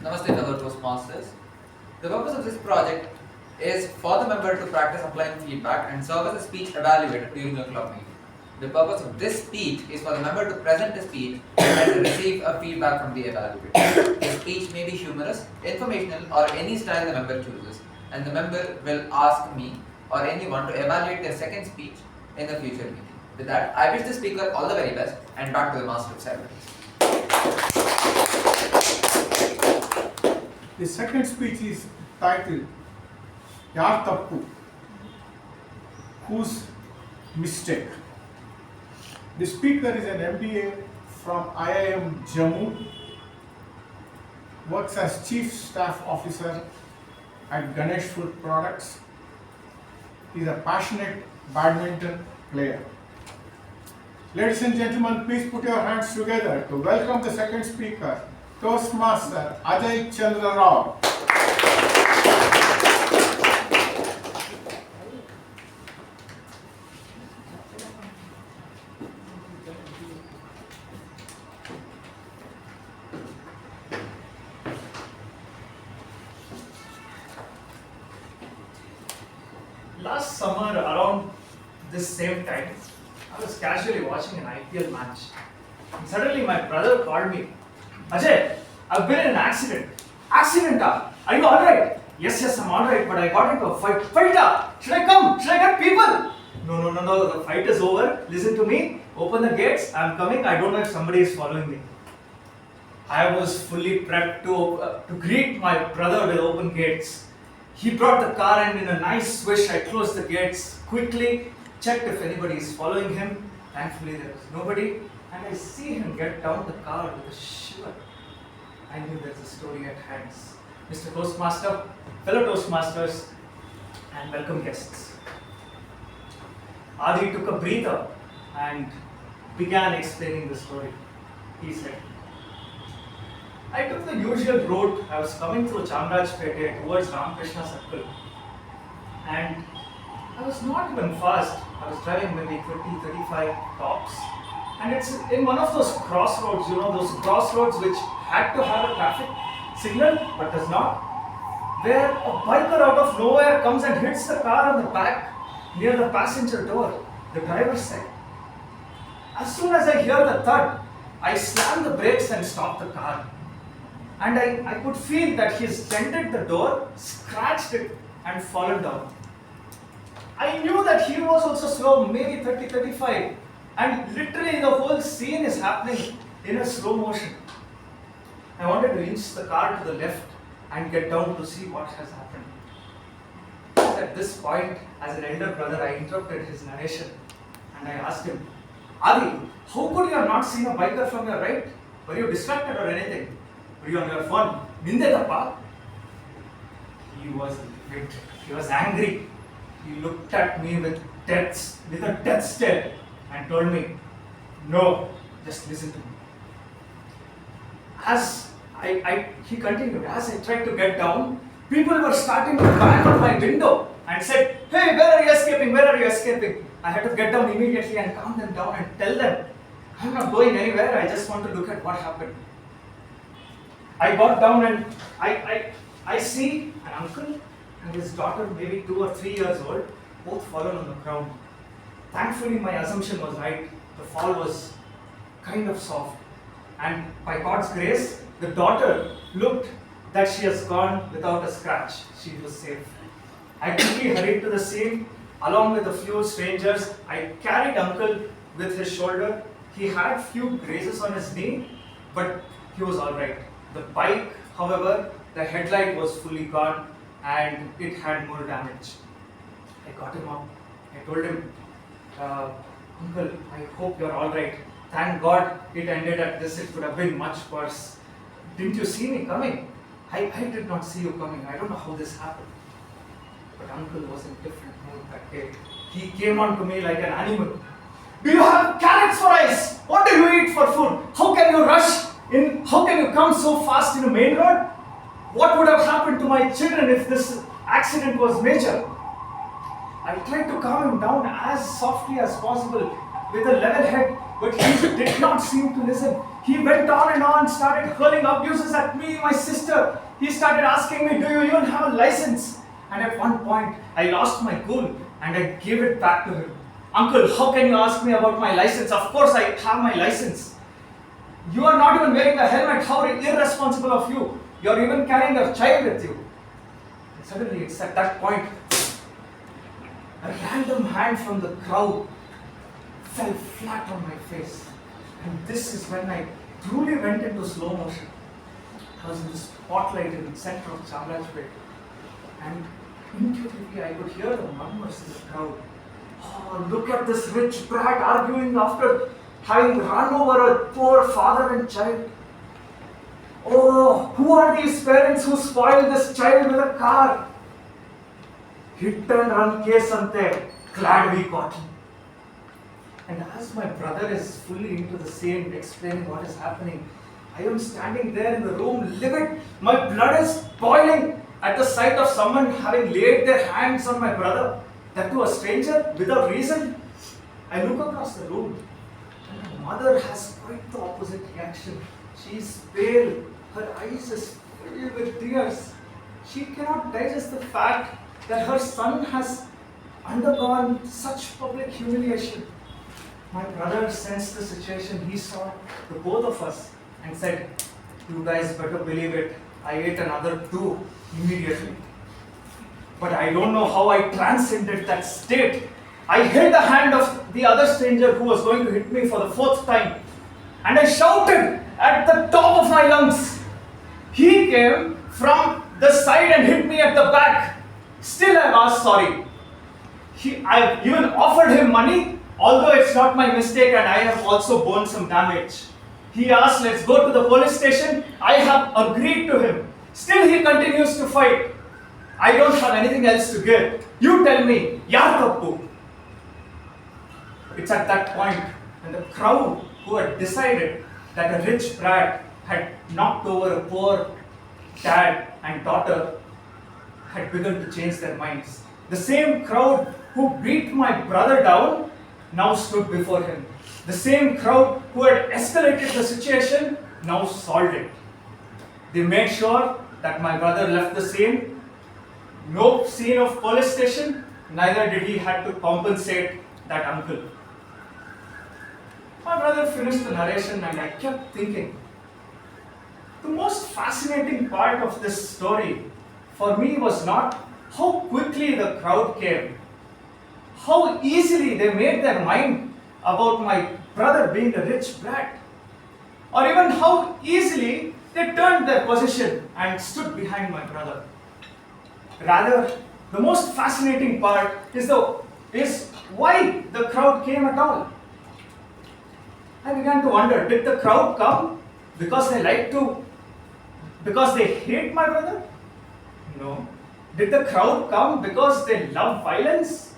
Speaker 12: Namaste, fellow Toastmasters. The purpose of this project is for the member to practice applying feedback and serve as a speech evaluator during the club meeting. The purpose of this speech is for the member to present a speech and to receive a feedback from the evaluator. The speech may be humorous, informational, or any style the member chooses, and the member will ask me or anyone to evaluate their second speech in the future meeting. With that, I wish the speaker all the very best and back to the Master of Ceremonies.
Speaker 7: The second speech is titled Yaar Tappu, Whose Mistake? The speaker is an MBA from IIM Jammu, works as Chief Staff Officer at Ganesh Food Products. He is a passionate badminton player. Ladies and gentlemen, please put your hands together to welcome the second speaker, Toastmaster Ajay Chandra Rao.
Speaker 13: Last summer, around this same time, I was casually watching an IPL match. And suddenly my brother called me. Ajay, I've been in an accident. Accident? Are you alright? Yes, I'm alright, but I got into a fight. Fight? Should I come? Should I get people? No, the fight is over. Listen to me. Open the gates. I'm coming. I don't know if somebody is following me. I was fully prepped to greet my brother with open gates. He brought the car and in a nice swish, I closed the gates quickly, checked if anybody is following him. Thankfully, there was nobody. And I see him get down the car with a shiver. I knew there's a story at hand. Mr. Toastmaster, fellow Toastmasters, and welcome guests. Adi took a breather and began explaining the story. He said, I took the usual route. I was coming through Chamarajpete towards Ramakrishna Circle. And I was not even fast. I was driving maybe 30-35 tops. And it's in one of those crossroads, those crossroads which had to have a traffic signal but does not. Where a biker out of nowhere comes and hits the car on the back near the passenger door, the driver's side. As soon as I hear the thud, I slam the brakes and stop the car. And I could feel that he's dented the door, scratched it, and fallen down. I knew that he was also slow, maybe 30-35, and literally the whole scene is happening in a slow motion. I wanted to inch the car to the left and get down to see what has happened. At this point, as an elder brother, I interrupted his narration and I asked him, Adi, how could you have not seen a biker from your right? Were you distracted or anything? Were you on your phone? Nindedappa? He was livid. He was angry. He looked at me with a death stare and told me, no, just listen to me. He continued, as I tried to get down, people were starting to bang on my window and said, hey, where are you escaping? Where are you escaping? I had to get down immediately and calm them down and tell them, I'm not going anywhere, I just want to look at what happened. I got down and I see an uncle and his daughter, maybe 2 or 3 years old, both fallen on the ground. Thankfully, my assumption was right. The fall was kind of soft. And by God's grace, the daughter looked that she has gone without a scratch. She was safe. I quickly hurried to the scene. Along with a few strangers, I carried uncle with his shoulder. He had few grazes on his knee, but he was alright. The bike, however, the headlight was fully gone and it had more damage. I got him up. I told him, Uncle, I hope you're alright. Thank God it ended at this. It could have been much worse. Didn't you see me coming? I did not see you coming. I don't know how this happened. But Uncle was in different mood that day. He came on to me like an animal. Do you have carrots for ice? What do you eat for food? How can you rush in? How can you come so fast in a main road? What would have happened to my children if this accident was major? I tried to calm him down as softly as possible with a level head, but he did not seem to listen. He went on and on, started hurling abuses at me, my sister. He started asking me, do you even have a license? And at one point, I lost my cool and I gave it back to him. Uncle, how can you ask me about my license? Of course I have my license. You are not even wearing a helmet. How irresponsible of you. You are even carrying a child with you. And suddenly it's at that point, a random hand from the crowd fell flat on my face. And this is when I truly went into slow motion. I was in the spotlight in the center of Chamarajpet. And intuitively I could hear the murmurs in the crowd. Oh, look at this rich brat arguing after having run over a poor father and child. Oh, who are these parents who spoiled this child with a car? Hit and run case ante, glad we caught him. And as my brother is fully into the scene, explaining what is happening, I am standing there in the room, livid. My blood is boiling at the sight of someone having laid their hands on my brother, that to a stranger, without reason. I look across the room, and my mother has quite the opposite reaction. She is pale, her eyes is filled with tears. She cannot digest the fact that her son has undergone such public humiliation. My brother sensed the situation. He saw the both of us and said, "You guys better believe it, I ate another 2 immediately." But I don't know how I transcended that state. I held the hand of the other stranger who was going to hit me for the 4th time, and I shouted at the top of my lungs. He came from the side and hit me at the back. Still I asked sorry. I even offered him money, although it's not my mistake and I have also borne some damage. He asked, let's go to the police station. I have agreed to him. Still he continues to fight. I don't have anything else to give. You tell me, yaar tappu. It's at that point when the crowd who had decided that a rich brat had knocked over a poor dad and daughter had begun to change their minds. The same crowd who beat my brother down now stood before him. The same crowd who had escalated the situation now solved it. They made sure that my brother left the scene. No scene of police station, neither did he have to compensate that uncle. My brother finished the narration and I kept thinking. The most fascinating part of this story for me was not how quickly the crowd came, how easily they made their mind about my brother being a rich brat, or even how easily they turned their position and stood behind my brother. Rather, the most fascinating part is why the crowd came at all. I began to wonder, did the crowd come because they hate my brother? No. Did the crowd come because they love violence?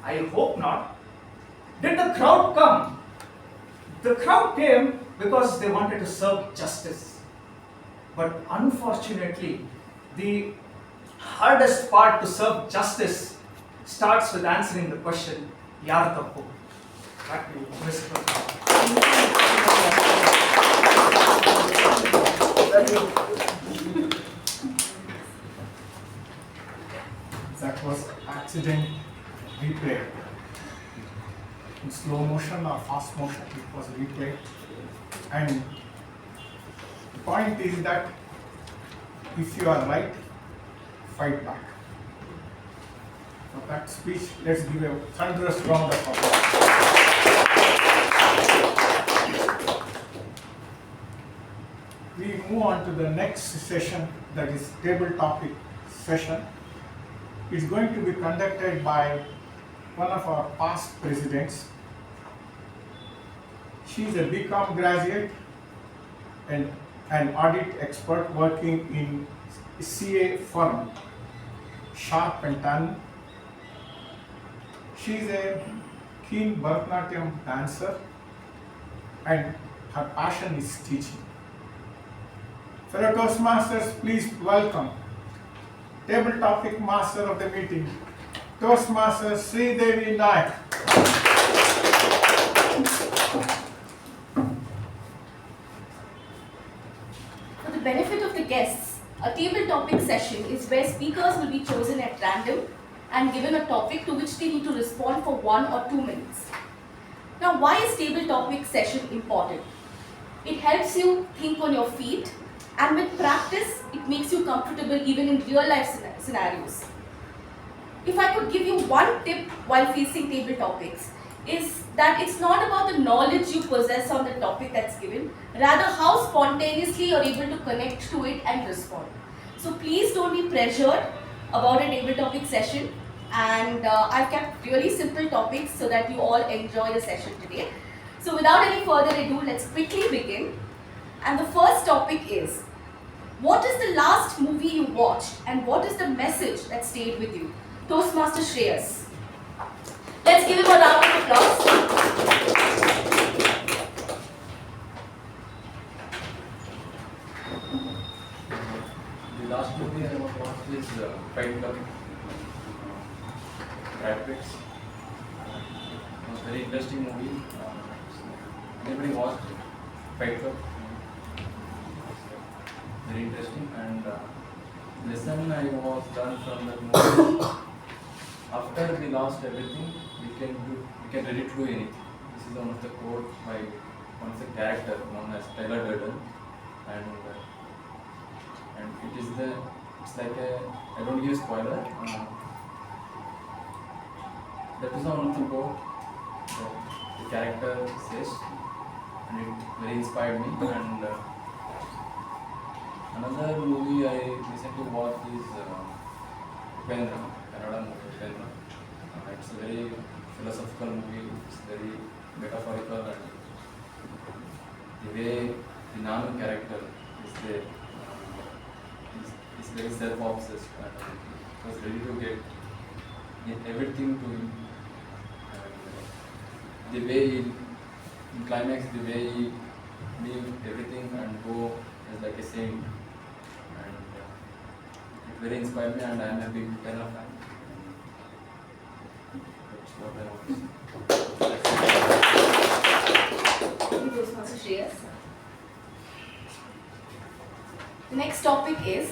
Speaker 13: I hope not. Did the crowd come? The crowd came because they wanted to serve justice. But unfortunately, the hardest part to serve justice starts with answering the question, yaar tappu. Back to you, Mr. Prabhakara.
Speaker 7: That was accident replay. In slow motion or fast motion, it was replayed. And the point is that if you are right, fight back. For that speech, let's give a thunderous round of applause. We move on to the next session, that is table topic session. It's going to be conducted by one of our past presidents. She is a BCom graduate and an audit expert working in CA firm, Sharp and Tan. She is a keen Bharatanatyam dancer and her passion is teaching. Fellow Toastmasters, please welcome table topic master of the meeting, Toastmasters Shreedevi Naik.
Speaker 14: For the benefit of the guests, a table topic session is where speakers will be chosen at random and given a topic to which they need to respond for 1 or 2 minutes. Now, why is table topic session important? It helps you think on your feet, and with practice, it makes you comfortable even in real life scenarios. If I could give you one tip while facing table topics, is that it's not about the knowledge you possess on the topic that's given, rather how spontaneously you're able to connect to it and respond. So please don't be pressured about a table topic session, and I've kept really simple topics so that you all enjoy the session today. So without any further ado, let's quickly begin. And the first topic is, what is the last movie you watched and what is the message that stayed with you? Toastmaster Shreyas. Let's give him a round of applause.
Speaker 10: The last movie I watched is Fight Club. Graphics. It was a very interesting movie. Anybody watched Fight Club? Very interesting, and lesson I was done from that movie. After we lost everything, we can ready to do anything. This is one of the quote by one of the character known as Tyler Durden, and it is it's like I don't give spoiler. That is one of the quote that the character says, and it very inspired me. And another movie I recently watched is Upendra, Kannada movie Upendra. It's a very philosophical movie. It's very metaphorical, and the way the Nanu character is there is very self-obsessed, and was ready to get everything to him. And the way in climax, the way he leave everything and go as like a saint, and it very inspired me, and I am a big fan of him. That's what I want to say.
Speaker 14: Thank you, Toastmaster Shreyas. The next topic is,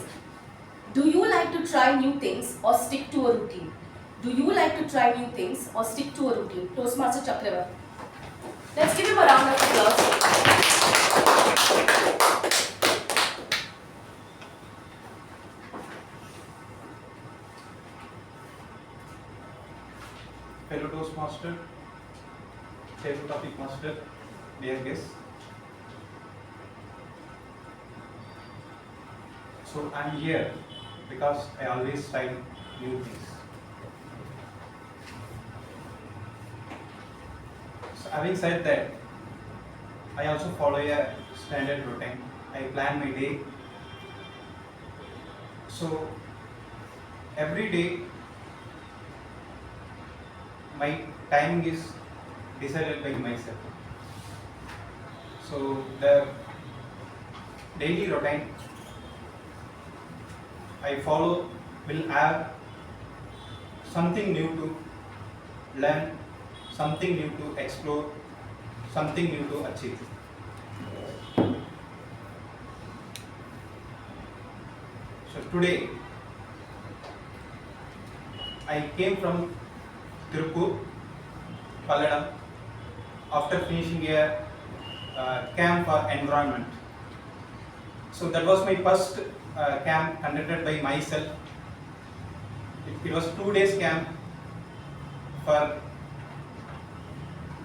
Speaker 14: do you like to try new things or stick to a routine? Do you like to try new things or stick to a routine? Toastmaster Chakravarty. Let's give him a round of applause.
Speaker 15: Fellow Toastmaster, fellow topic master, dear guests. So I'm here because I always try new things. So having said that, I also follow a standard routine. I plan my day. So every day my timing is decided by myself. So the daily routine I follow will have something new to learn, something new to explore, something new to achieve. So today I came from Tirupur, Palladam, after finishing a camp for environment. So that was my first camp conducted by myself. It was 2 days camp for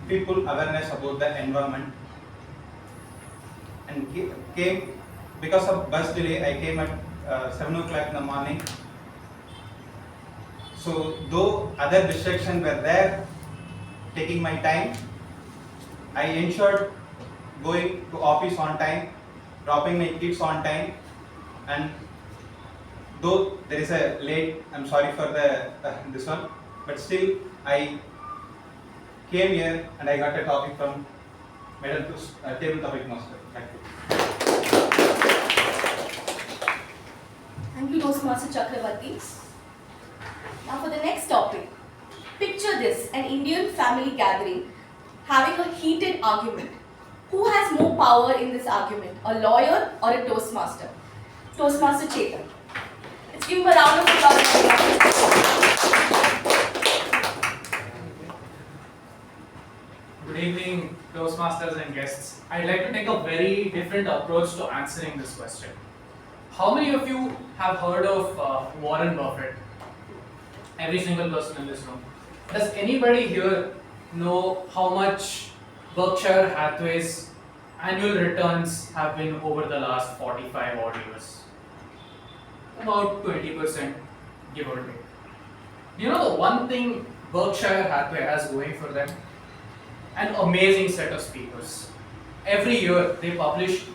Speaker 15: people awareness about the environment, and came because of bus delay. I came at 7 o'clock in the morning. So though other distractions were there taking my time, I ensured going to office on time, dropping my kids on time, and though there is a late, I'm sorry for the this one, but still I came here and I got a topic from Madam Table Topic Master. Thank you.
Speaker 14: Thank you, Toastmaster Chakravarty. Now for the next topic. Picture this, an Indian family gathering having a heated argument. Who has more power in this argument, a lawyer or a Toastmaster? Toastmaster Chethan. Let's give him a round of applause.
Speaker 16: Good evening, Toastmasters and guests. I'd like to take a very different approach to answering this question. How many of you have heard of Warren Buffett? Every single person in this room. Does anybody here know how much Berkshire Hathaway's annual returns have been over the last 45 odd years? About 20%, give or take. You know the one thing Berkshire Hathaway has going for them? an amazing set of speakers. Every year they publish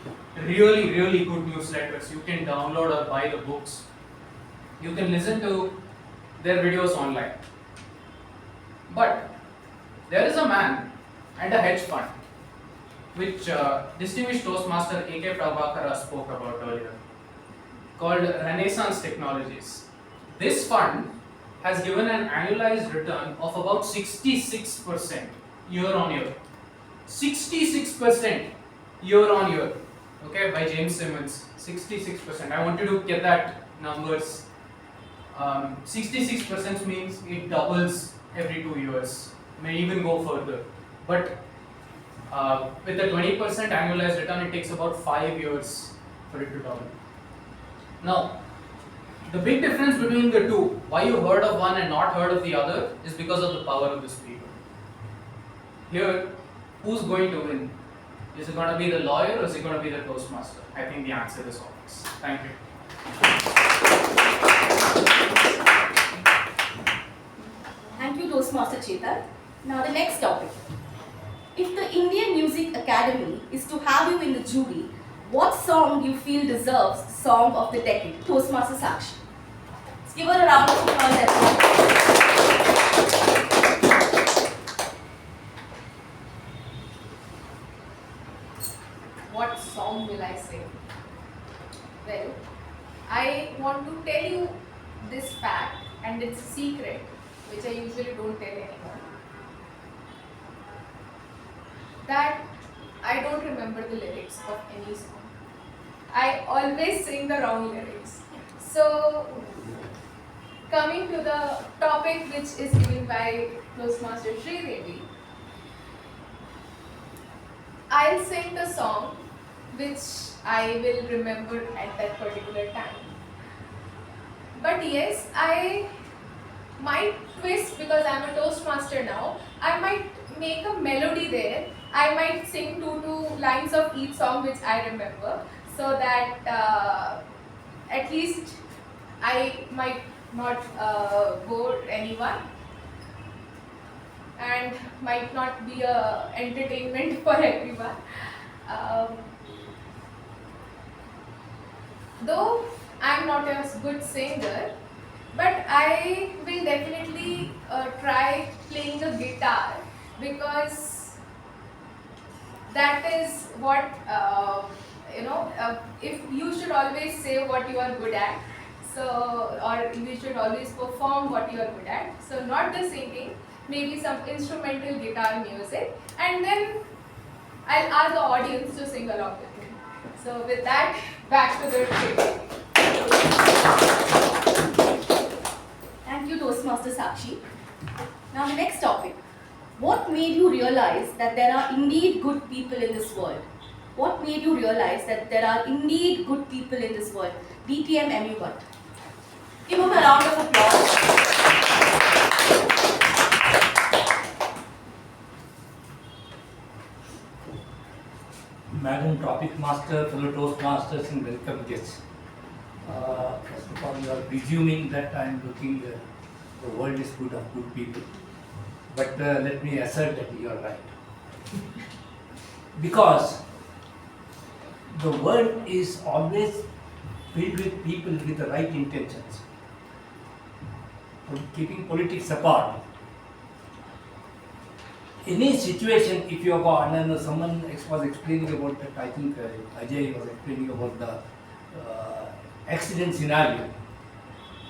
Speaker 16: really good newsletters. You can download or buy the books. You can listen to their videos online. But there is a man and a hedge fund which distinguished Toastmaster A.K. Prabhakara spoke about earlier, called Renaissance Technologies. This fund has given an annualized return of about 66% year on year. 66% year on year, okay, by James Simmons. 66%. I wanted to get that numbers. 66% means it doubles every 2 years, may even go further. But with a 20% annualized return, it takes about 5 years for it to double. Now, the big difference between the two, why you heard of one and not heard of the other, is because of the power of the speaker. Here, who's going to win? Is it going to be the lawyer or is it going to be the Toastmaster? I think the answer is obvious. Thank you.
Speaker 14: Thank you, Toastmaster Chethan. Now the next topic. If the Indian Music Academy is to have you in the jury, what song you feel deserves Song of the Decade? Toastmaster Sakshi. Let's give her a round of applause, everyone.
Speaker 6: What song will I sing? Well, I want to tell you this fact, and it's a secret which I usually don't tell anyone, that I don't remember the lyrics of any song. I always sing the wrong lyrics. So, coming to the topic which is given by Toastmaster Shreedevi, I'll sing the song which I will remember at that particular time. But yes, I might twist, because I'm a Toastmaster now, I might make a melody there. I might sing two lines of each song which I remember, so that at least I might not bore anyone and might not be a entertainment for everyone. Though I'm not a good singer, but I will definitely try playing the guitar, because that is what, if you should always say what you are good at, so, or you should always perform what you are good at. So not the singing, maybe some instrumental guitar music, and then I'll ask the audience to sing along with me. So with that, back to the table.
Speaker 14: Thank you, Toastmaster Sakshi. Now the next topic. What made you realize that there are indeed good people in this world? What made you realize that there are indeed good people in this world? DTM M U Bhat. Give him a round of applause.
Speaker 17: Madam Topic Master, fellow Toastmasters and welcome guests. First of all, you are presuming that I am looking, the world is full of good people. But let me assert that you are right. Because the world is always filled with people with the right intentions. Keeping politics apart, any situation, if you have got, and someone was explaining about that, I think Ajay was explaining about the accident scenario.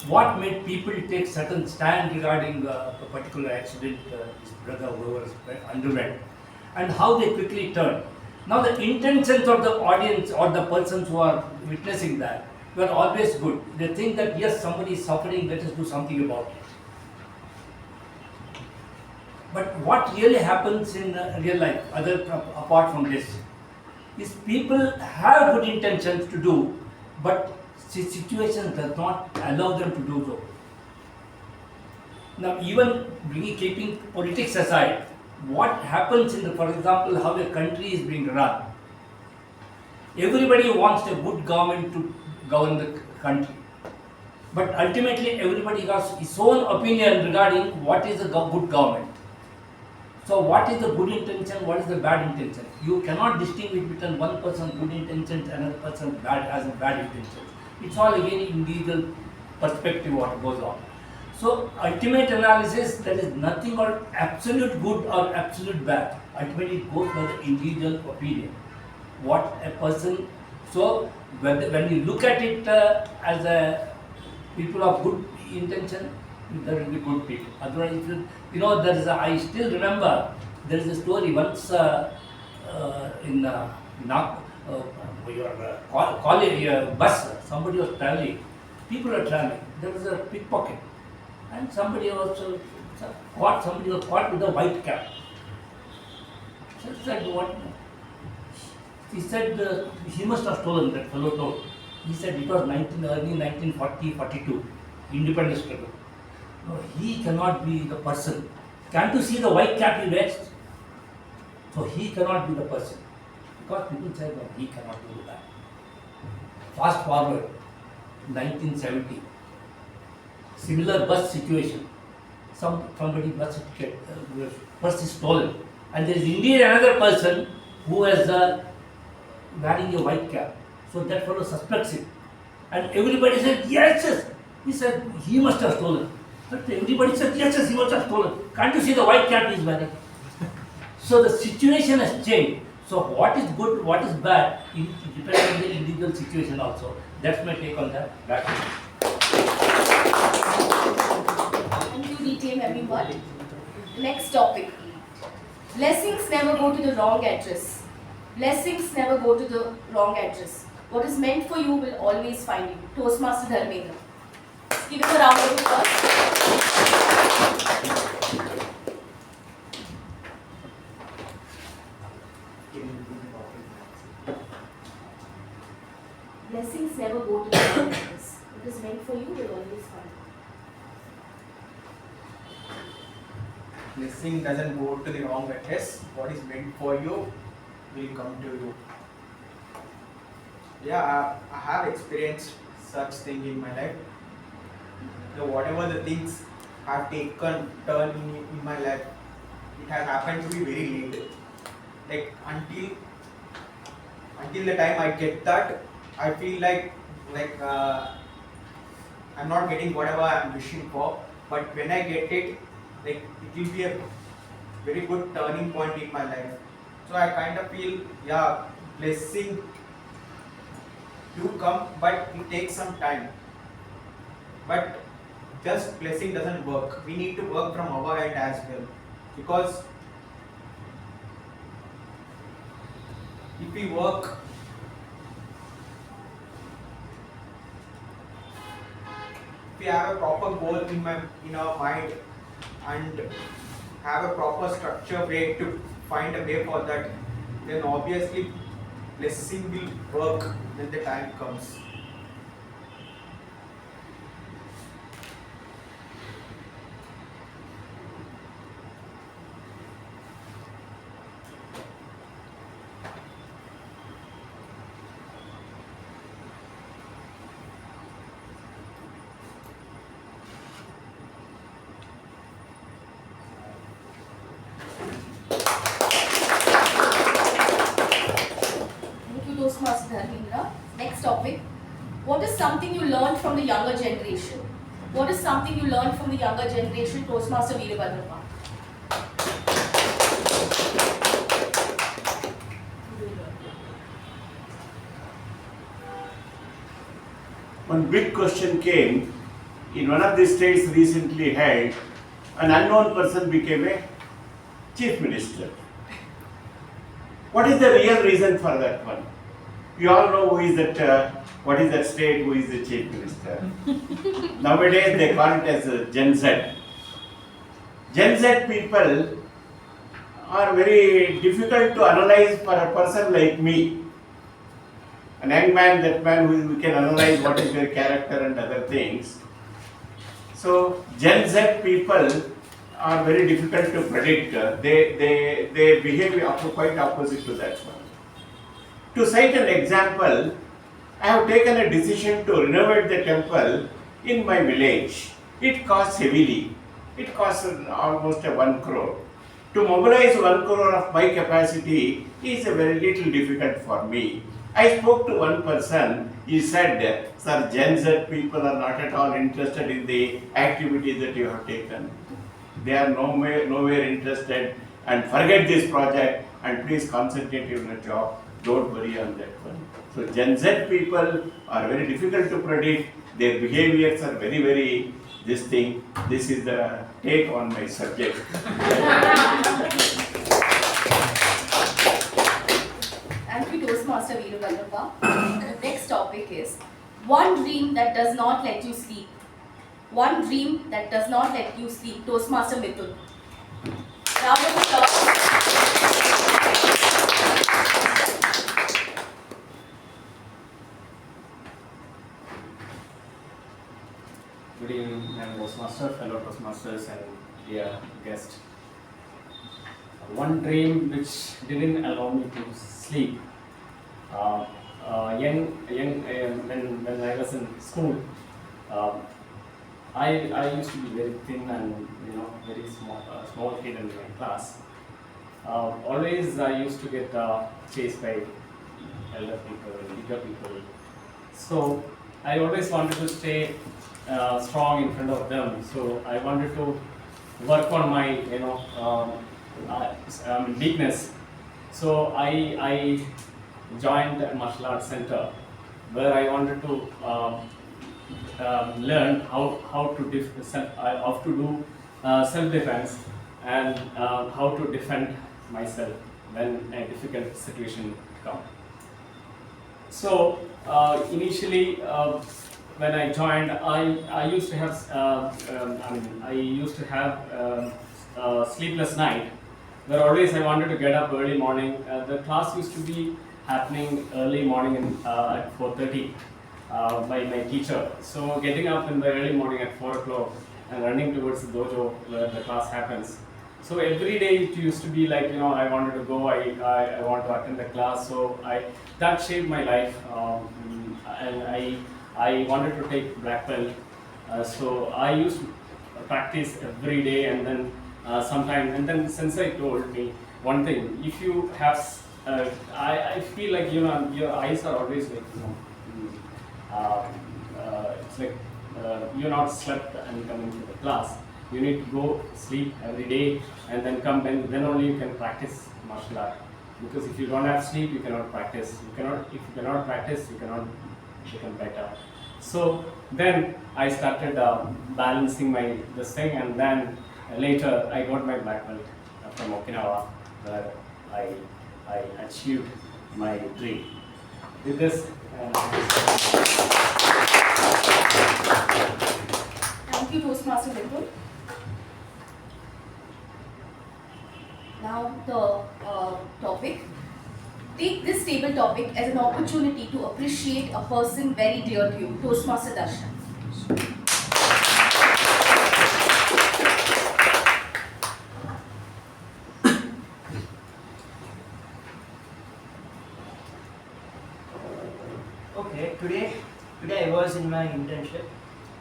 Speaker 17: What made people take certain stand regarding a particular accident his brother whoever underwent, and how they quickly turned. Now the intentions of the audience or the persons who are witnessing that were always good. They think that yes, somebody is suffering, let us do something about it. But what really happens in real life, apart from this, is people have good intentions to do, but the situation does not allow them to do so. Now, even keeping politics aside, what happens in the, for example, how a country is being run? Everybody wants a good government to govern the country, but ultimately everybody has his own opinion regarding what is a good government. So what is the good intention, what is the bad intention? You cannot distinguish between one person good intentions and another person bad as a bad intentions. It's all again individual perspective what goes on. So ultimate analysis, there is nothing or absolute good or absolute bad. Ultimately it goes by the individual opinion. What a person, so when you look at it as a people of good intention, there will be good people. Otherwise, you know, there is I still remember there is a story once in your college bus, somebody was traveling, people are traveling, there was a pickpocket and somebody was caught with a white cap. So he said, what? He said he must have stolen, that fellow told. He said it was early 1940-42, independence struggle. No, he cannot be the person. Can't you see the white cap he wears? So he cannot be the person. Because people say that he cannot do that. Fast forward, 1970, similar bus situation. Somebody bus ticket, purse is stolen. And there is indeed another person who is wearing a white cap. So that fellow suspects him. And everybody said, yes. He said, he must have stolen. But everybody said, yes, he must have stolen. Can't you see the white cap he is wearing? So the situation has changed. So what is good, what is bad, it depends on the individual situation also. That's my take on that.
Speaker 14: Thank you, DTM M U Bhat. Next topic. Blessings never go to the wrong address. Blessings never go to the wrong address. What is meant for you will always find you. Toastmaster Dharmender. Give him a round of applause. Blessings never go to the wrong address. What is meant for you will always find you.
Speaker 8: Blessing doesn't go to the wrong address. What is meant for you will come to you. Yeah, I have experienced such thing in my life. Whatever the things have taken turn in my life, it has happened to be very late. Like until the time I get that, I feel like I'm not getting whatever I'm wishing for. But when I get it, like it will be a very good turning point in my life. So I kind of feel, yeah, blessing do come, but it takes some time. But just blessing doesn't work. We need to work from our end as well. Because if we work, if we have a proper goal in our mind and have a proper structure way to find a way for that, then obviously blessing will work when the time comes.
Speaker 14: Toastmaster Dharmender. Next topic. What is something you learned from the younger generation? What is something you learned from the younger generation, Toastmaster Veerabadrappa?
Speaker 18: One big question came in one of the states recently held. An unknown person became a chief minister. What is the real reason for that one? You all know who is that, what is that state, who is the chief minister. Nowadays they call it as Gen Z. Gen Z people are very difficult to analyze for a person like me. An young man, that man who can analyze what is their character and other things. So Gen Z people are very difficult to predict. They behave quite opposite to that one. To cite an example, I have taken a decision to renovate the temple in my village. It costs heavily. It costs almost 1 crore. To mobilize 1 crore of my capacity is a very little difficult for me. I spoke to one person, he said, sir, Gen Z people are not at all interested in the activities that you have taken. They are nowhere interested, and forget this project and please concentrate on your job. Don't worry on that one. So Gen Z people are very difficult to predict. Their behaviors are very this thing. This is the take on my subject.
Speaker 14: Thank you, Toastmaster Veerabadrappa. The next topic is one dream that does not let you sleep. One dream that does not let you sleep. Toastmaster Midhun. Round of applause.
Speaker 9: Good evening, I'm Toastmaster, fellow Toastmasters and dear guest. One dream which didn't allow me to sleep. When I was in school, I used to be very thin and very small kid in my class. Always I used to get chased by elder people, bigger people. So I always wanted to stay strong in front of them. So I wanted to work on my weakness. So I joined a martial arts center where I wanted to learn how to do self-defense and how to defend myself when a difficult situation comes. So initially, when I joined, I used to have sleepless night, where always I wanted to get up early morning. The class used to be happening early morning at 4:30 by my teacher. So getting up in the early morning at 4 o'clock and running towards the dojo where the class happens. So every day it used to be like, I wanted to go, I want to attend the class. So that shaped my life, and I wanted to take black belt. So I used to practice every day, and then Sensei told me one thing: if you have, I feel like your eyes are always like it's like you're not slept and coming to the class. You need to go sleep every day and then come, then only you can practice martial art. Because if you don't have sleep, you cannot practice. If you cannot practice, you cannot become better. So then I started balancing this thing, and then later I got my black belt from Okinawa, where I achieved my dream. With this,
Speaker 14: Thank you, Toastmaster Midhun. Now the topic. Take this table topic as an opportunity to appreciate a person very dear to you. Toastmaster Darshan.
Speaker 5: Okay, today I was in my internship.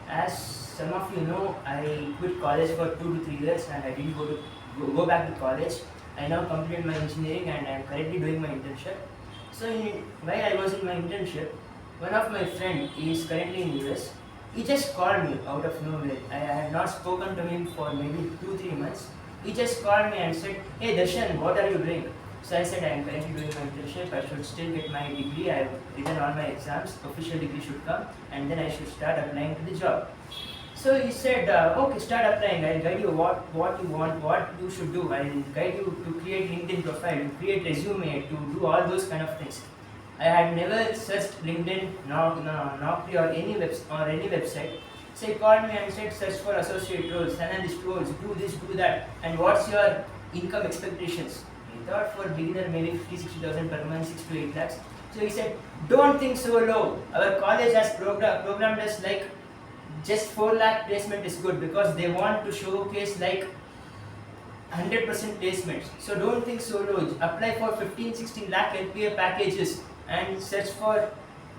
Speaker 5: As some of you know, I quit college for 2 to 3 years and I didn't go back to college. I now completed my engineering and I am currently doing my internship. So while I was in my internship, one of my friends is currently in US. He just called me out of nowhere. I had not spoken to him for maybe 2-3 months. He just called me and said, "Hey Darshan, what are you doing?" So I said, "I am currently doing my internship. I should still get my degree. I have written all my exams. Official degree should come, and then I should start applying to the job." So he said, "Okay, start applying. I'll guide you what you want, what you should do. I'll guide you to create LinkedIn profile, to create resume, to do all those kind of things." I had never searched LinkedIn, Naukri or any website. So he called me and said, "Search for associate roles, analyst roles, do this, do that, and what's your income expectations?" I thought for beginner maybe 50,000-60,000 per month, 6 to 8 lakhs. So he said, "Don't think so low. Our college has programmed us like just 4 lakh placement is good, because they want to showcase like 100% placements. So don't think so low. Apply for 15-16 lakh LPA packages and search for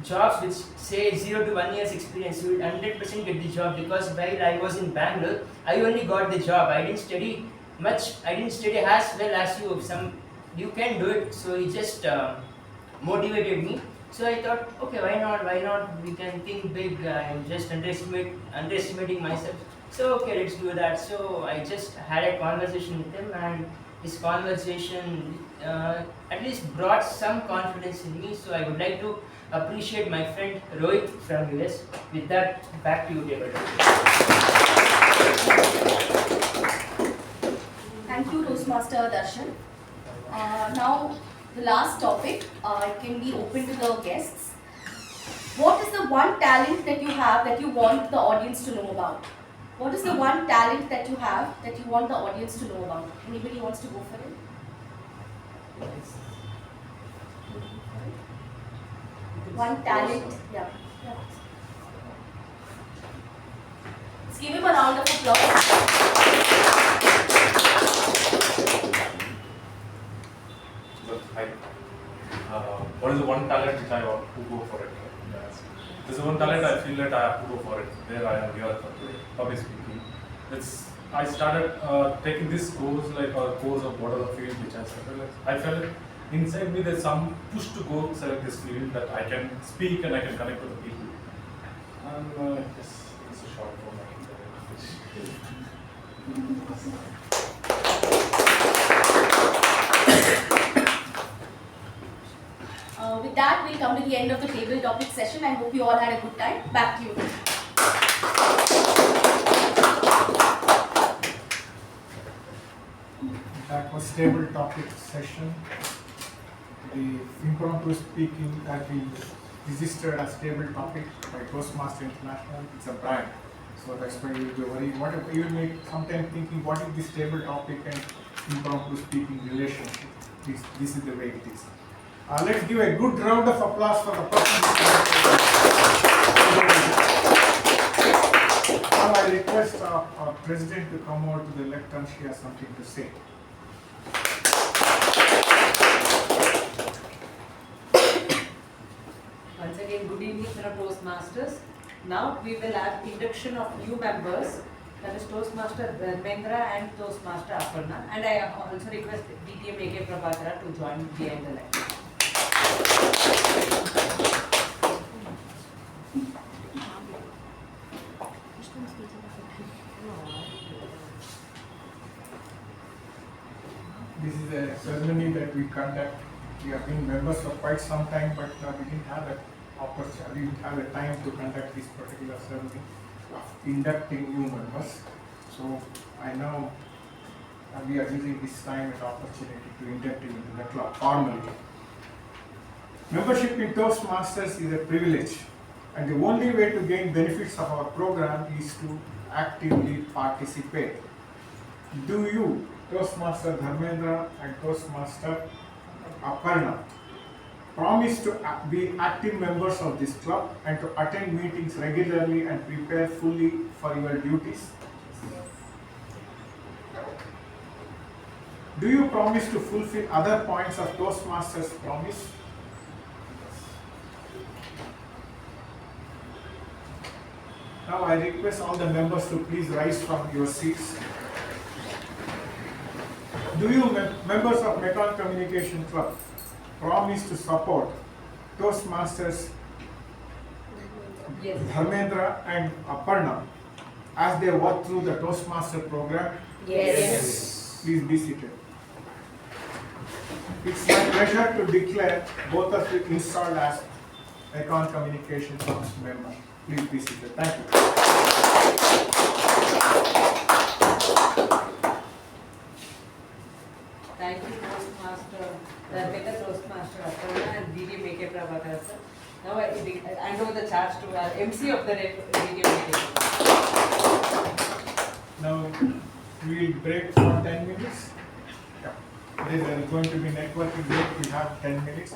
Speaker 5: jobs which say 0 to 1 year's experience. You will 100% get the job, because while I was in Bangalore, I only got the job. I didn't study I didn't study as well as you. You can do it. So he just motivated me. So I thought, okay, why not? Why not? We can think big. I'm just underestimating myself. So okay, let's do that. So I just had a conversation with him, and his conversation at least brought some confidence in me. So I would like to appreciate my friend Rohit from US. With that, back to you, David.
Speaker 14: Thank you, Toastmaster Darshan. Now, the last topic, it can be open to the guests. What is the one talent that you have that you want the audience to know about? What is the one talent that you have that you want the audience to know about? Anybody wants to go for it? One talent, yeah. Let's give him a round of applause.
Speaker 19: What is the one talent which I want to go for it? Yes. This is one talent I feel that I have to go for it. There I am here today, public speaking. I started taking this course, like a course of whatever field which I started. I felt inside me there's some push to go select this field that I can speak and I can connect with the people. And yes, it's a short form.
Speaker 14: With that, we'll come to the end of the table topic session. I hope you all had a good time. Back to you.
Speaker 7: That was table topic session. The impromptu speaking has been registered as table topic by Toastmasters International. It's a brand. So that's why you'll be worried. What if you may sometimes thinking, what is this table topic and impromptu speaking relationship? This is the way it is. Let's give a good round of applause for the person. Now I request our president to come over to the lectern. She has something to say.
Speaker 1: Once again, good evening from Toastmasters. Now we will have induction of new members, that is Toastmaster Dharmender and Toastmaster Aparna. And I also request DTM Prabhakara to join behind the lecture.
Speaker 7: This is a ceremony that we conduct. We have been members for quite some time, but we didn't have an opportunity, we didn't have a time to conduct this particular ceremony of inducting new members. So I know we are using this time and opportunity to induct you into the club formally. Membership in Toastmasters is a privilege, and the only way to gain benefits of our program is to actively participate. Do you, Toastmaster Dharmender and Toastmaster Aparna, promise to be active members of this club and to attend meetings regularly and prepare fully for your duties? Do you promise to fulfill other points of Toastmasters' promise? Now I request all the members to please rise from your seats. Do you, members of Mekong Communication Club, promise to support Toastmasters Dharmendra and Aparna as they work through the Toastmaster program?
Speaker 1: Yes.
Speaker 7: Please be seated. It's my pleasure to declare both of you installed as Mekong Communication Club's members. Please be seated. Thank you.
Speaker 1: Thank you, Toastmaster, the Toastmaster Aparna and DTM Prabhakara sir. Now I hand over the charge to our MC of the DTM.
Speaker 7: Now we will break for 10 minutes. There is going to be networking break. We have 10 minutes.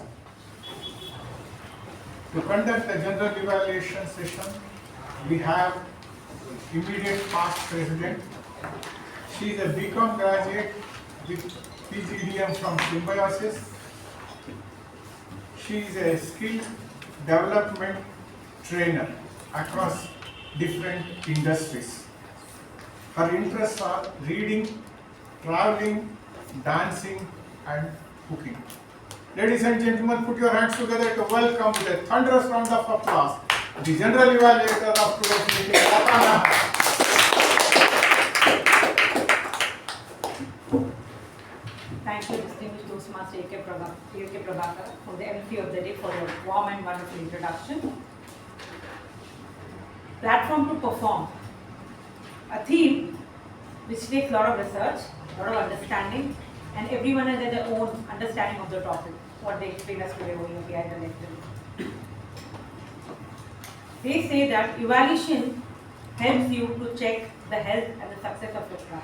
Speaker 7: To conduct the general evaluation session, we have immediate past president. She is a BCom graduate with PGDM from Symbiosis. She is a skill development trainer across different industries. Her interests are reading, traveling, dancing, and cooking. Ladies and gentlemen, put your hands together to welcome with a thunderous round of applause the General Evaluator of today's meeting, Aparna.
Speaker 4: Thank you, distinguished Toastmaster A.K. Prabhakara, for the MC of the day for your warm and wonderful introduction. Platform to perform. A theme which takes a lot of research, a lot of understanding, and everyone has their own understanding of the topic, what they explain us today over here behind the lecture. They say that evaluation helps you to check the health and the success of your class.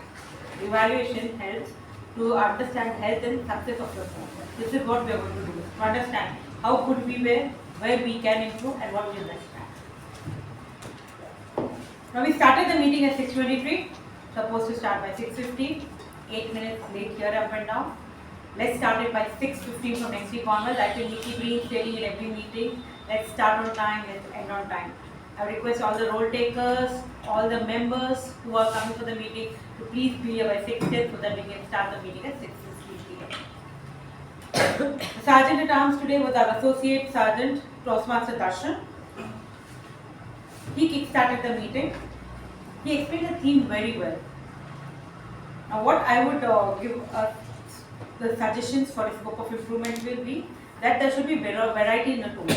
Speaker 4: Evaluation helps to understand health and success of your class. This is what we are going to do, to understand how good we were, where we can improve, and what we must have. Now we started the meeting at 6:23, supposed to start by 6:50, 8 minutes late here up and down. Let's start it by 6:15 from next week onwards. I think we keep reinstating in every meeting. Let's start on time, let's end on time. I request all the roll takers, all the members who are coming for the meeting to please be here by 6:10 so that we can start the meeting at 6:50 p.m. The Sergeant at Arms today was our Associate Sergeant Toastmaster Darshan. He kick-started the meeting. He explained the theme very well. Now what I would give the suggestions for a scope of improvement will be that there should be variety in the tone.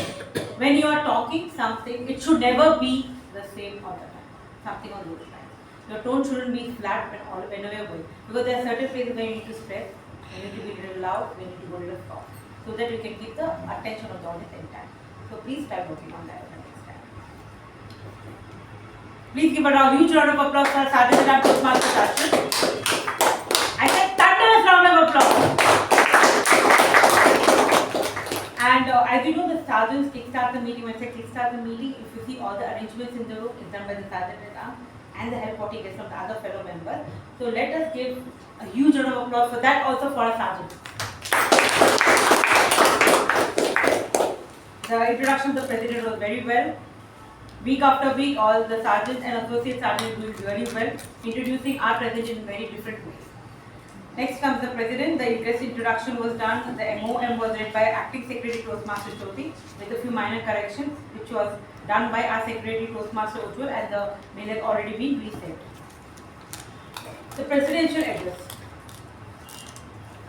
Speaker 4: When you are talking something, it should never be the same all the time. Something on those lines. Your tone shouldn't be flat whenever you're going. Because there are certain places where you need to stress, you need to be a little loud, you need to go a little soft. So that you can keep the attention of the audience intact. So please try working on that next time. Please give a huge round of applause for Sergeant at Arms Toastmaster Darshan. I said thunderous round of applause. And as you know, the sergeants kickstart the meeting. When I say kickstart the meeting, if you see all the arrangements in the room, it's done by the sergeant at arms and the help what he gets from the other fellow members. So let us give a huge round of applause for that, also for our sergeant. The introduction of the president was very well. Week after week, all the sergeants and associate sergeants doing very well, introducing our president in very different ways. Next comes the president. The guest introduction was done. The MOM was read by Acting Secretary Toastmaster Jyothi with a few minor corrections, which was done by our Secretary Toastmaster Ujwal, and the mail has already been reset. The presidential address.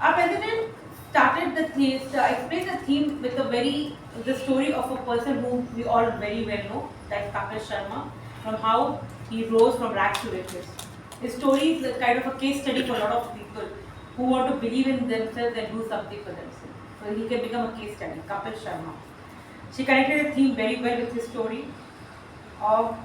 Speaker 4: Our president started the theme, explained the theme with the story of a person who we all very well know, that's Kapil Sharma, from how he rose from rags to riches. His story is kind of a case study for a lot of people who want to believe in themselves and do something for themselves. So he can become a case study, Kapil Sharma. She connected the theme very well with his story. Her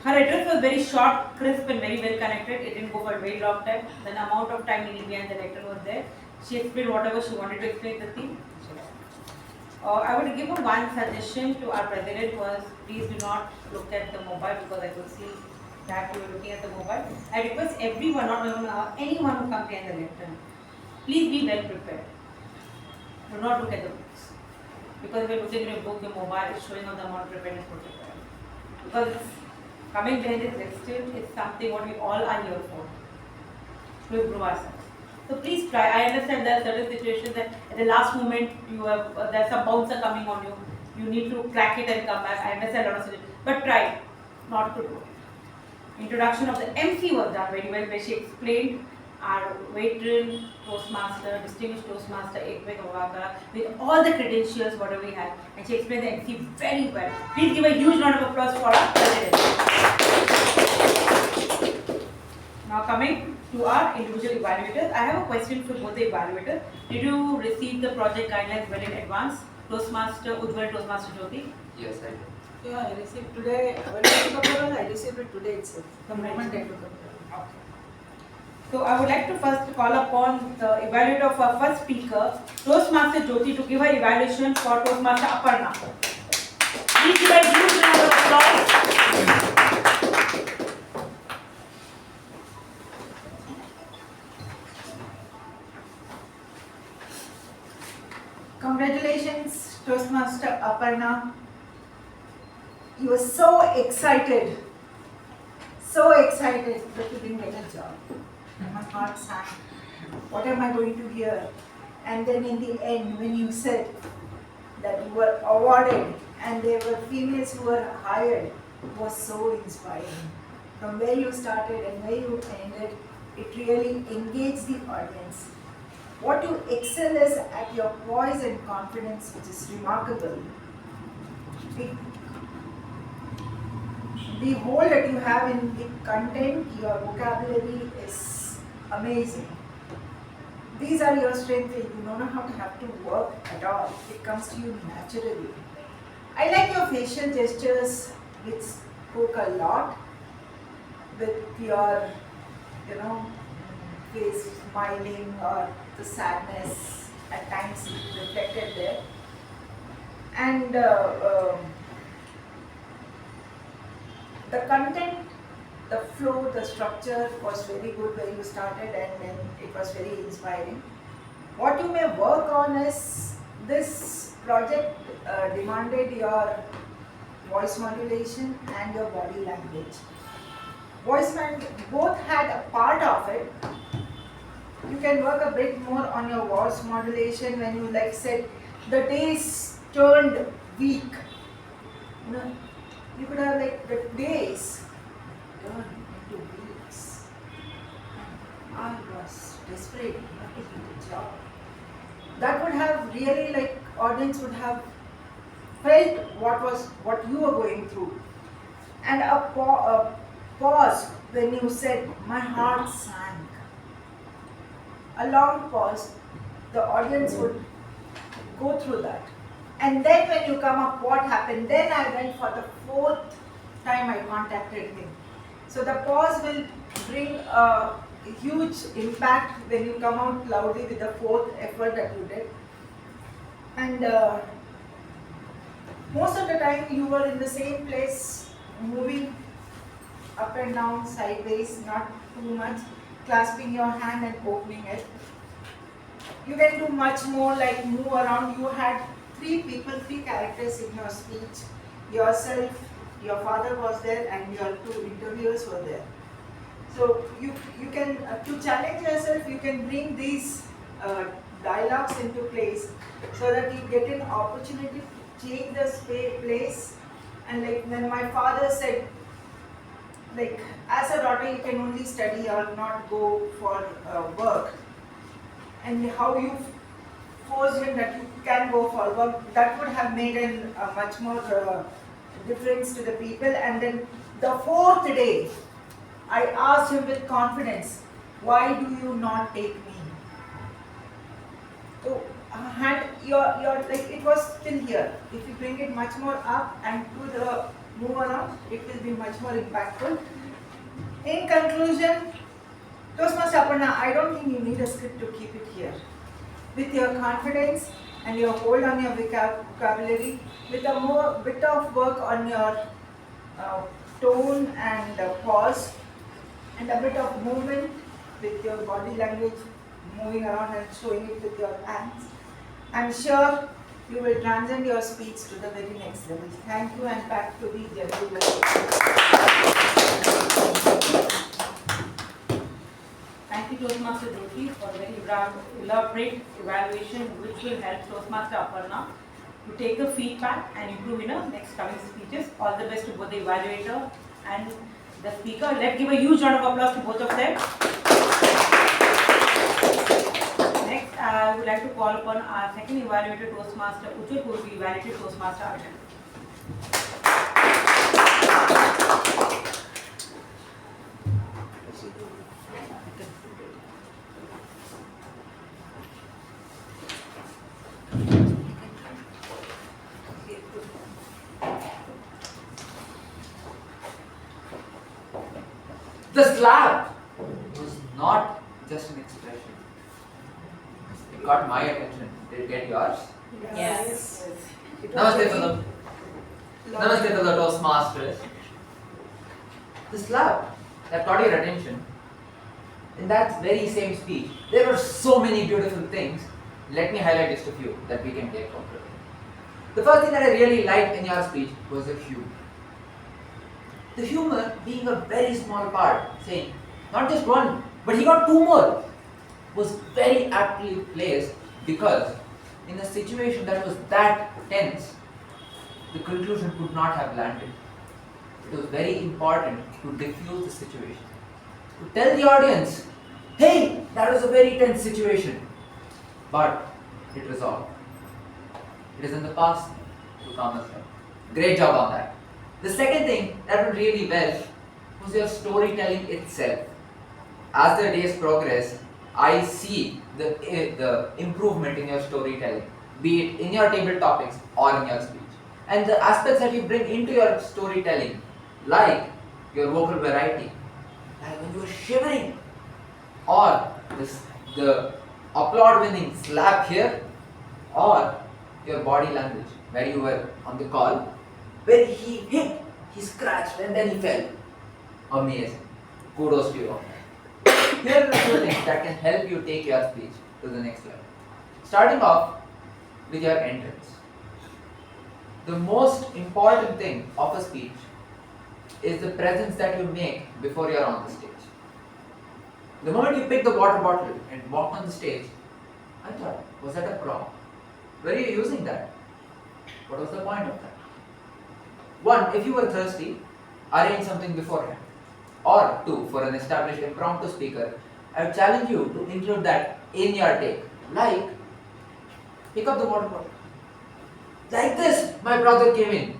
Speaker 4: address was very short, crisp and very well connected. It didn't go for a very long time. The amount of time needed behind the lecture was there. She explained whatever she wanted to explain the theme. I would give one suggestion to our president was, please do not look at the mobile, because I could see that you were looking at the mobile. I request everyone, not anyone who comes behind the lectern, please be well prepared. Do not look at the books. Because if you're looking at your book, your mobile is showing up the amount of preparedness for prepared. Because it's coming behind this lectern is something what we all are here for, to improve ourselves. So please try. I understand there are certain situations that at the last moment you have there's some bouncer coming on you. You need to crack it and come back. I understand a lot of situations, but try not to do it. Introduction of the MC was done very well, where she explained our veteran Toastmaster, distinguished Toastmaster A.K. Prabhakara, with all the credentials whatever we had, and she explained the MC very well. Please give a huge round of applause for our president. Now coming to our individual evaluators, I have a question for both the evaluators. Did you receive the project guidelines well in advance? Toastmaster Ujwal, Toastmaster Jyothi?
Speaker 12: Yes, I did.
Speaker 3: Yeah, I received today. When I took up I received it today itself. The moment I took up.
Speaker 4: So I would like to first call upon the evaluator of our first speaker, Toastmaster Jyothi, to give her evaluation for Toastmaster Aparna. Please give a huge round of applause.
Speaker 3: Congratulations, Toastmaster Aparna. You were so excited that you didn't get a job. My heart sank. what am I going to hear? And then in the end, when you said that you were awarded and there were females who were hired, it was so inspiring. From where you started and where you ended, it really engaged the audience. What you excel is at your poise and confidence, which is remarkable. The whole that you have in the content, your vocabulary is amazing. These are your strengths. You don't have to work at all. It comes to you naturally. I like your facial gestures, which spoke a lot with your, face smiling or the sadness at times reflected there. And the content, the flow, the structure was very good where you started, and then it was very inspiring. What you may work on is, this project demanded your voice modulation and your body language. Both had a part of it. You can work a bit more on your voice modulation when you said the days turned weak. You could have the days turned into weeks. I was desperate not to get a job. That would have really audience would have felt what you were going through. And a pause when you said my heart sank. A long pause, the audience would go through that. And then when you come up, what happened? Then I went for the 4th time I contacted him. So the pause will bring a huge impact when you come out loudly with the 4th effort that you did. And most of the time you were in the same place, moving up and down, sideways, not too much, clasping your hand and opening it. You can do much more, move around. You had 3 characters in your speech. Yourself, your father was there, and your 2 interviewers were there. So you can, to challenge yourself, you can bring these dialogues into place so that you get an opportunity to change the place. And when my father said, as a daughter you can only study or not go for work, and how you forced him that you can go for work, that would have made a much more difference to the people. And then the 4th day, I asked him with confidence, why do you not take me? So, it was still here. If you bring it much more up and do the move around, it will be much more impactful. In conclusion, Toastmaster Aparna, I don't think you need a script to keep it here. With your confidence and your hold on your vocabulary, with a bit of work on your tone and pause, and a bit of movement with your body language, moving around and showing it with your hands, I'm sure you will transcend your speech to the very next level. Thank you, and back to the general.
Speaker 4: Thank you, Toastmaster Jyothi, for a very elaborate evaluation which will help Toastmaster Aparna to take the feedback and improve in her next coming speeches. All the best to both the evaluator and the speaker. Let's give a huge round of applause to both of them. Next, I would like to call upon our second evaluator, Toastmaster Ujwal, who will be evaluated Toastmaster Ajay.
Speaker 12: The slap was not just an expression. It got my attention. Did it get yours?
Speaker 14: Yes.
Speaker 12: Namaste to the Toastmasters. The slap that caught your attention, in that very same speech, there were so many beautiful things. Let me highlight just a few that we can take from it. The first thing that I really liked in your speech was the humor. The humor being a very small part, saying, not just one, but he got 2 more. was very aptly placed because in a situation that was that tense, the conclusion could not have landed. It was very important to diffuse the situation, to tell the audience, hey, that was a very tense situation, but it resolved. It is in the past to calm us down. Great job on that. The second thing that went really well was your storytelling itself. As the days progress, I see the improvement in your storytelling, be it in your table topics or in your speech. And the aspects that you bring into your storytelling, like your vocal variety, like when you were shivering, or the applaud-winning slap here, or your body language, where you were on the call, where he hit, he scratched, and then he fell. Amazing. Kudos to you. Here are a few things that can help you take your speech to the next level. Starting off with your entrance. The most important thing of a speech is the presence that you make before you are on the stage. The moment you pick the water bottle and walk on the stage, I thought, was that a prop? Were you using that? What was the point of that? One, if you were thirsty, arrange something beforehand. Or two, for an established impromptu speaker, I would challenge you to include that in your take. Like, pick up the water bottle. Like this, my brother came in,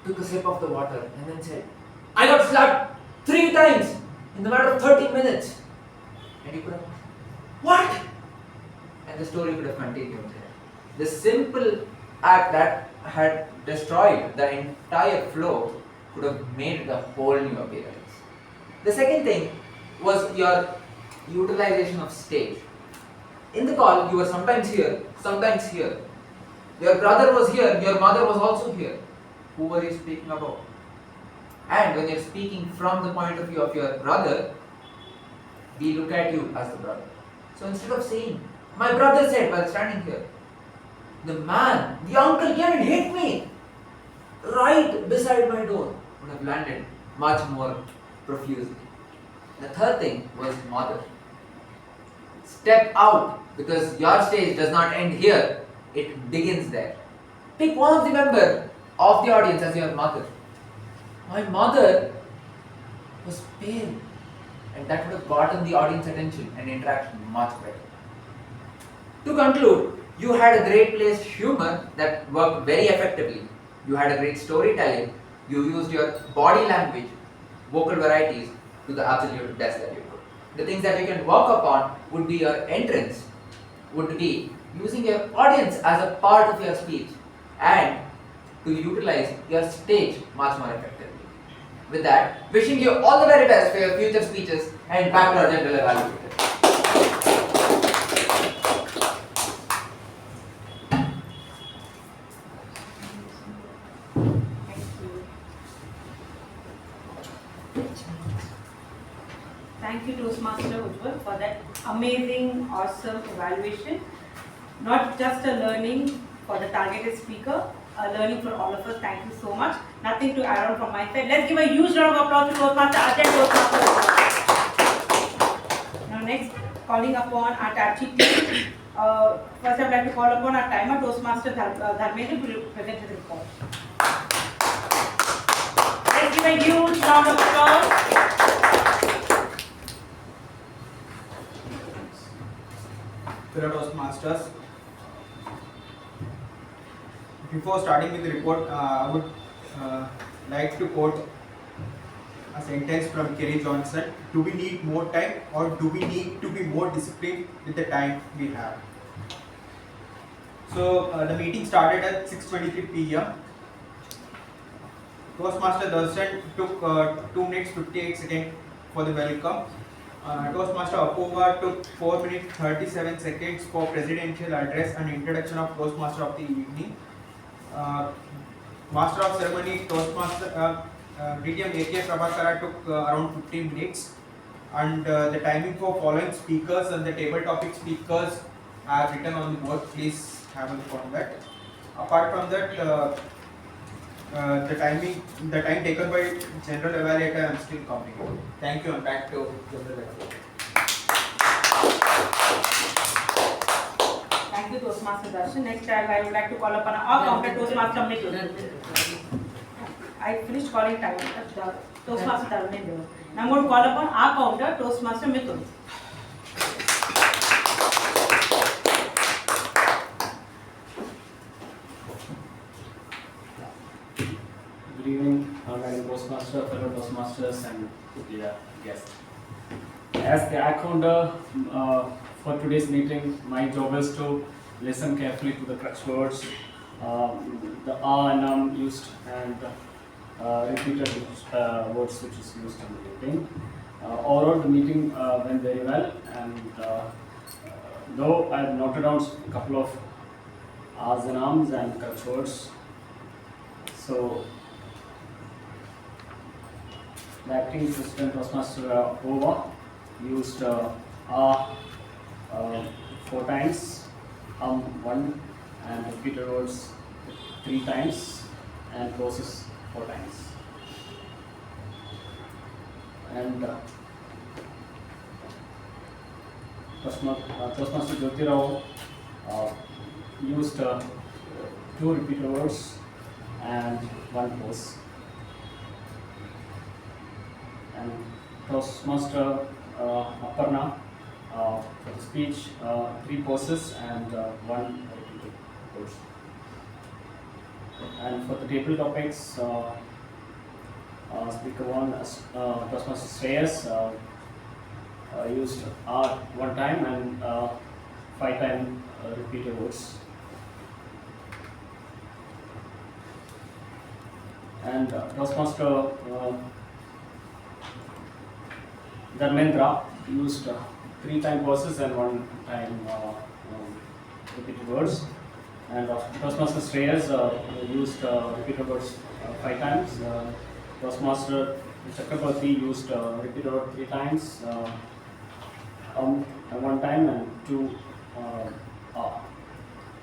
Speaker 12: took a sip of the water and then said, I got slapped 3 times in the matter of 30 minutes. And you could have, what? And the story could have continued there. The simple act that had destroyed the entire flow could have made the whole new appearance. The second thing was your utilization of stage. In the call, you were sometimes here, sometimes here. Your brother was here, your mother was also here. Who were you speaking about? And when you're speaking from the point of view of your brother, we look at you as the brother. So instead of saying, my brother said while standing here, the man, the uncle came and hit me right beside my door, would have landed much more profusely. The third thing was mother. Step out, because your stage does not end here, it begins there. Pick one of the members of the audience as your mother. My mother was pale, and that would have gotten the audience attention and interaction much better. To conclude, you had a great placed humor that worked very effectively. You had a great storytelling. You used your body language, vocal varieties to the absolute best that you could. The things that you can work upon would be your entrance, would be using your audience as a part of your speech, and to utilize your stage much more effectively. With that, wishing you all the very best for your future speeches and back to our general evaluator.
Speaker 4: Thank you, Toastmaster Ujwal, for that amazing, awesome evaluation. Not just a learning for the targeted speaker, a learning for all of us. Thank you so much. Nothing to add on from my side. Let's give a huge round of applause to Toastmaster Ajay. Now next, calling upon our TAPG team. First, I'd like to call upon our timer, Toastmaster Dharmender, to present his report. Let's give a huge round of applause.
Speaker 8: Fellow Toastmasters, before starting with the report, I would like to quote a sentence from Kerry Johnson. Do we need more time, or do we need to be more disciplined with the time we have? So the meeting started at 6:23 p.m. Toastmaster Darshan took 2 minutes 58 seconds for the welcome. Toastmaster Apoorva took 4 minutes 37 seconds for presidential address and introduction of Toastmaster of the evening. Master of Ceremony Toastmaster DTM Prabhakara took around 15 minutes, and the timing for following speakers and the table topic speakers are written on the board. Please have a look on that. Apart from that, the time taken by general evaluator, I am still counting. Thank you, and back to general evaluator.
Speaker 4: Toastmaster Darshan. Next, I would like to call upon our counter Toastmaster Midhun. I finished calling time. Toastmaster Dharmender. Now I'm going to call upon our counter Toastmaster Midhun.
Speaker 9: Good evening, Madam Toastmaster, fellow Toastmasters, and dear guests. As the counter for today's meeting, my job is to listen carefully to the crutch words, the and used, and repeated words which is used in the meeting. Overall, the meeting went very well, and though I have noted down a couple of R's and Ams and crutch words, so the acting President Toastmaster Apoorva used R 4 times, 1, and repeated words 3 times, and closes 4 times. And Toastmaster Jyothi used 2 repeated words and 1 pause. And Toastmaster Aparna for the speech, 3 pauses and 1 repeated pause. And for the table topics, Speaker 1, Toastmaster Shreyas used R 1 time and 5 times repeated words. And Toastmaster Dharmender used 3 times pauses and 1 time repeated words. And Toastmaster Shreyas used repeated words 5 times. Toastmaster Chakravarty used repeated word 3 times, 1 time, and 2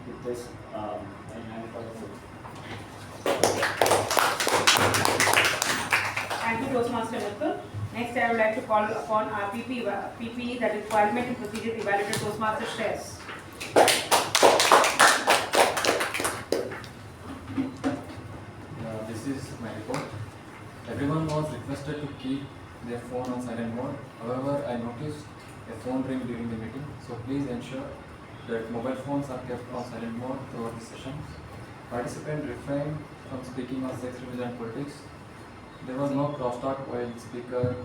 Speaker 9: with this
Speaker 4: Thank you, Toastmaster Midhun. Next, I would like to call upon our PPE, that is Parliamentary Procedures Evaluator Toastmaster Shreyas.
Speaker 10: This is my report. Everyone was requested to keep their phone on silent mode. However, I noticed a phone ring during the meeting, so please ensure that mobile phones are kept on silent mode throughout the session. Participants refrain from speaking on sex, religion and politics. There was no crosstalk while the speaker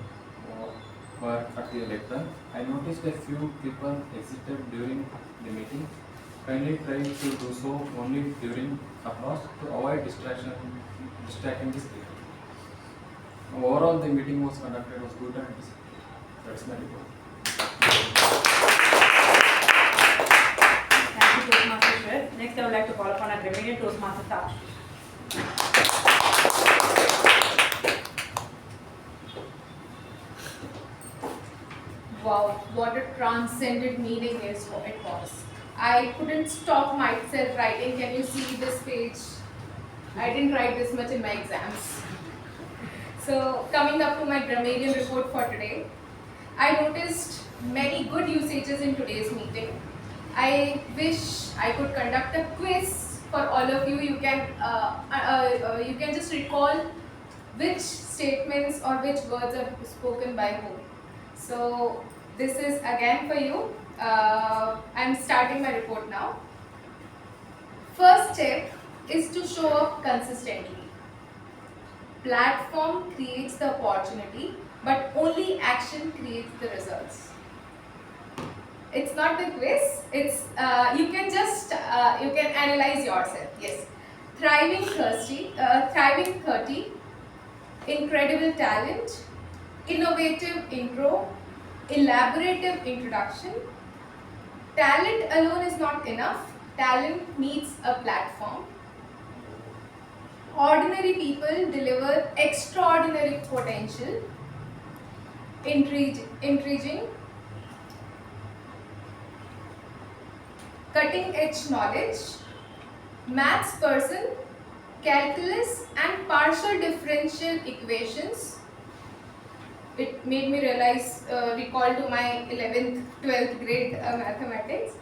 Speaker 10: were at the lectern. I noticed a few people exited during the meeting. Kindly try to do so only during applause to avoid distracting the speaker. Overall, the meeting was conducted was good and that's my report.
Speaker 4: Thank you, Toastmaster Shreyas. Next, I would like to call upon our Grammarian Toastmaster Sakshi.
Speaker 6: Wow, what a transcendent meeting is what it was. I couldn't stop myself writing. Can you see this page? I didn't write this much in my exams. So, coming up to my grammarian report for today, I noticed many good usages in today's meeting. I wish I could conduct a quiz for all of you. You can just recall which statements or which words are spoken by whom. So, this is again for you. I'm starting my report now. First step is to show up consistently. Platform creates the opportunity, but only action creates the results. It's not the quiz. It's you can analyze yourself. Yes, thriving 30, incredible talent, innovative intro, elaborative introduction. Talent alone is not enough. Talent needs a platform. Ordinary people deliver extraordinary potential. Intriguing. Cutting edge knowledge. Maths person. Calculus and partial differential equations. It made me recall to my 11th, 12th grade mathematics.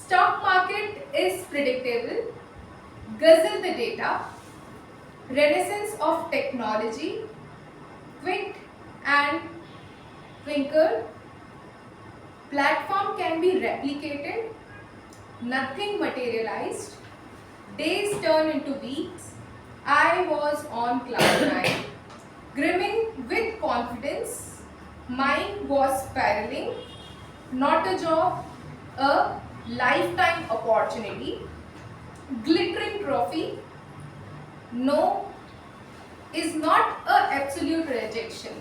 Speaker 6: Stock market is predictable. Guzzle the data. Renaissance of technology. Quick and twinkle. Platform can be replicated. Nothing materialized. Days turn into weeks. I was on cloud 9. Grimming with confidence. Mine was spiraling. Not a job, a lifetime opportunity. Glittering trophy. No is not a absolute rejection.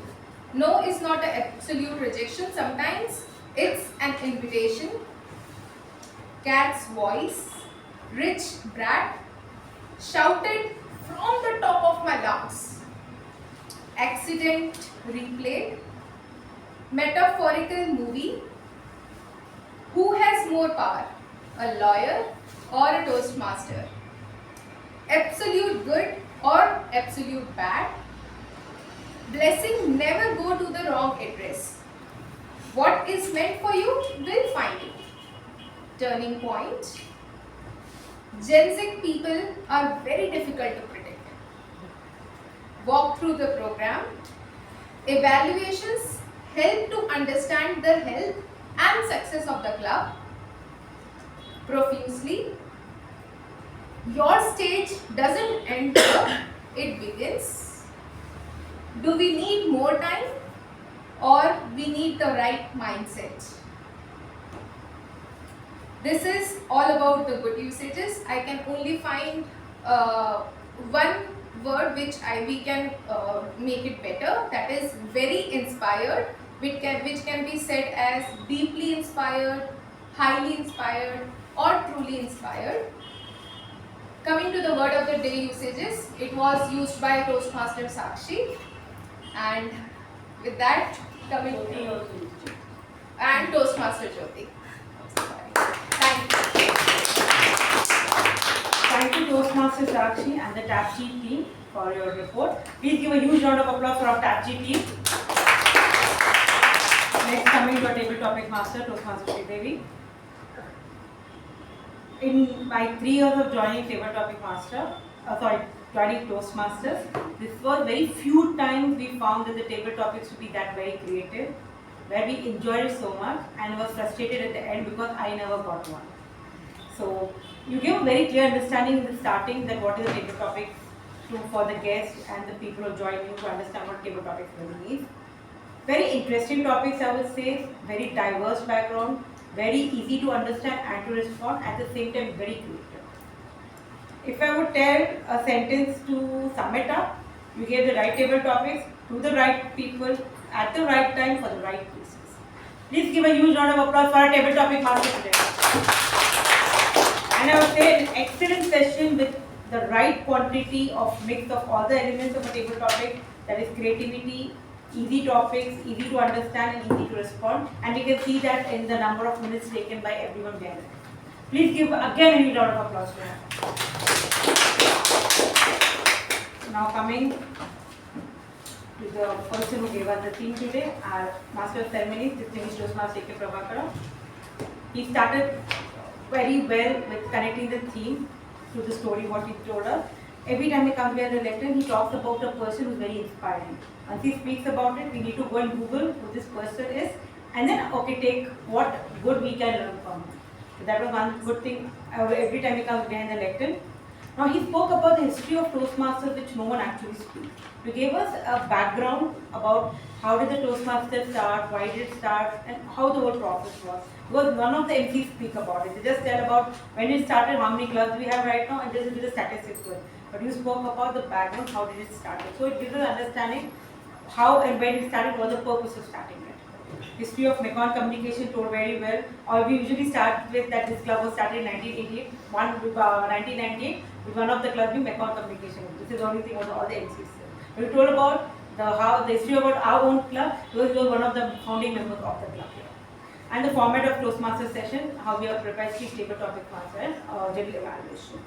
Speaker 6: No is not an absolute rejection. Sometimes it's an invitation. Cat's voice. Rich brat. Shouted from the top of my lungs. Accident replayed. Metaphorical movie. Who has more power? A lawyer or a Toastmaster? Absolute good or absolute bad? Blessing never go to the wrong address. What is meant for you will find you. Turning point. Gen Z people are very difficult to predict. Walk through the program. Evaluations help to understand the health and success of the club. Profusely. Your stage doesn't end here, it begins. Do we need more time or we need the right mindset? This is all about the good usages. I can only find one word which we can make it better, that is very inspired, which can be said as deeply inspired, highly inspired or truly inspired. Coming to the word of the day usages, it was used by Toastmaster Sakshi, and with that coming to and Toastmaster Jyothi.
Speaker 4: Thank you Toastmaster Sakshi and the TAPG team for your report. Please give a huge round of applause for our TAPG team. Next coming to our table topic master, Toastmaster Shreedevi. In my 3 years of joining table topic master, joining Toastmasters, this was very few times we found that the table topics to be that very creative, where we enjoyed it so much and was frustrated at the end because I never got one. So you give a very clear understanding in the starting that what is the table topics for the guests and the people who join you to understand what table topics really means. Very interesting topics, I would say, very diverse background, very easy to understand and to respond, at the same time very creative. If I would tell a sentence to sum it up, you gave the right table topics to the right people at the right time for the right places. Please give a huge round of applause for our table topic master today. And I would say an excellent session with the right quantity of mix of all the elements of a table topic, that is creativity, easy topics, easy to understand and easy to respond, and you can see that in the number of minutes taken by everyone there. Please give again a huge round of applause to her. Now coming to the person who gave us the theme today, our Master of Ceremonies, distinguished Toastmaster Prabhakara. He started very well with connecting the theme to the story what he told us. Every time he comes here the lecture, he talks about a person who is very inspiring. Once he speaks about it, we need to go and Google who this person is, and then take what good we can learn from him. So that was one good thing every time he comes behind the lectern. Now he spoke about the history of Toastmasters, which no one actually speaks. He gave us a background about how did the Toastmasters start, why did it start, and how the whole process was. Because none of the MCs speak about it. They just tell about when it started, how many clubs we have right now, and just do the statistics with. But you spoke about the background, how did it start. So it gives us understanding how and when it started, what the purpose of starting it. History of Mekong communication told very well. Or we usually start with that this club was started in 1988, 1998 with one of the clubs being Mekong communication. This is the only thing what all the MCs said. We told about the history about our own club, because we were one of the founding members of the club here. And the format of Toastmasters session, how we have prepared 3 table topic master and general evaluation.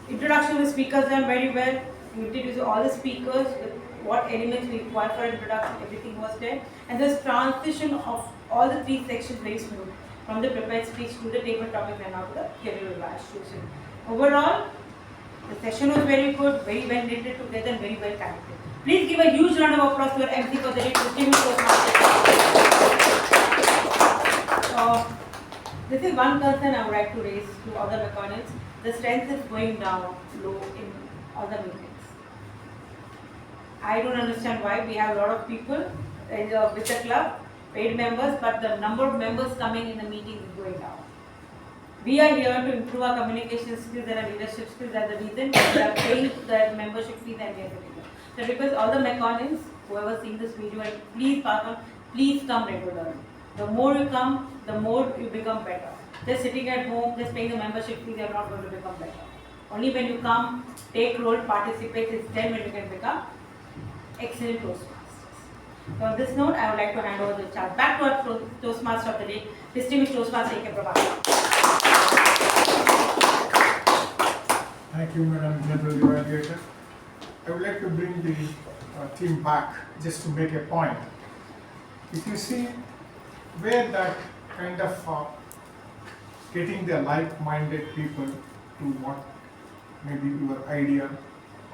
Speaker 4: Introduction of the speakers done very well. We introduced all the speakers with what elements we require for introduction, everything was there. And this transition of all the 3 sections very smooth. from the prepared speech to the table topics and now to the career evaluation. Overall, the session was very good, very well knitted together and very well connected. Please give a huge round of applause to our MC for the distinguished Toastmasters. This is one concern I would like to raise to other mechanics. The strength is going down low in other meetings. I don't understand why we have a lot of people with the club, paid members, but the number of members coming in the meeting is going down. We are here to improve our communication skills and our leadership skills. That's the reason we are paying the membership fees and we are sitting here. So request all the mechanics, whoever seen this video, and please pass on, please come regularly. The more you come, the more you become better. Just sitting at home, just paying the membership fees, you are not going to become better. Only when you come, take role, participate, is then when you can become excellent Toastmasters. So on this note, I would like to hand over the charge back to our Toastmaster of the day, distinguished Toastmaster Prabhakara.
Speaker 7: Thank you, Madam General Evaluator. I would like to bring the team back just to make a point. If you see where that kind of getting the like-minded people to what maybe your idea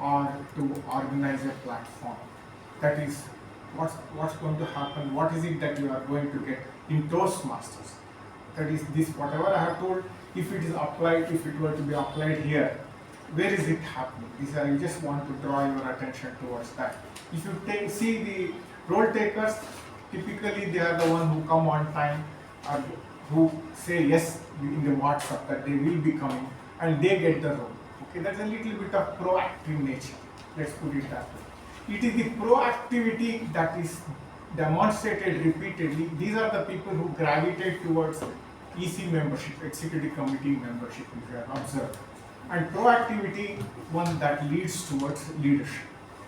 Speaker 7: or to organize a platform, that is what's going to happen, what is it that you are going to get in Toastmasters. That is this, whatever I have told, if it is applied, if it were to be applied here, where is it happening? I just want to draw your attention towards that. If you see the role takers, typically they are the one who come on time or who say yes in the WhatsApp that they will be coming and they get the role. Okay, that's a little bit of proactive nature. Let's put it that way. It is the proactivity that is demonstrated repeatedly. These are the people who gravitate towards EC membership, executive committee membership, if you have observed. And proactivity, one that leads towards leadership,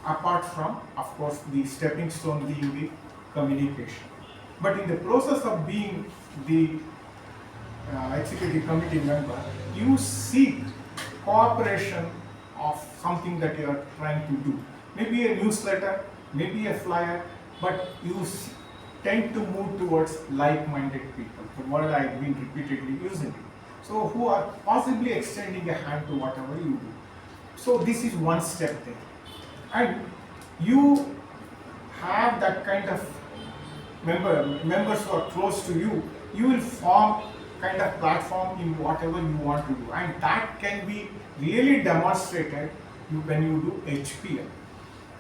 Speaker 7: apart from, of course, the stepping stone being the communication. But in the process of being the executive committee member, you seek cooperation of something that you are trying to do. Maybe a newsletter, maybe a flyer, but you tend to move towards like-minded people, the word I've been repeatedly using it. So who are possibly extending a hand to whatever you do. So this is one step there. And you have that kind of members who are close to you, you will form kind of platform in whatever you want to do. And that can be really demonstrated when you do HPL.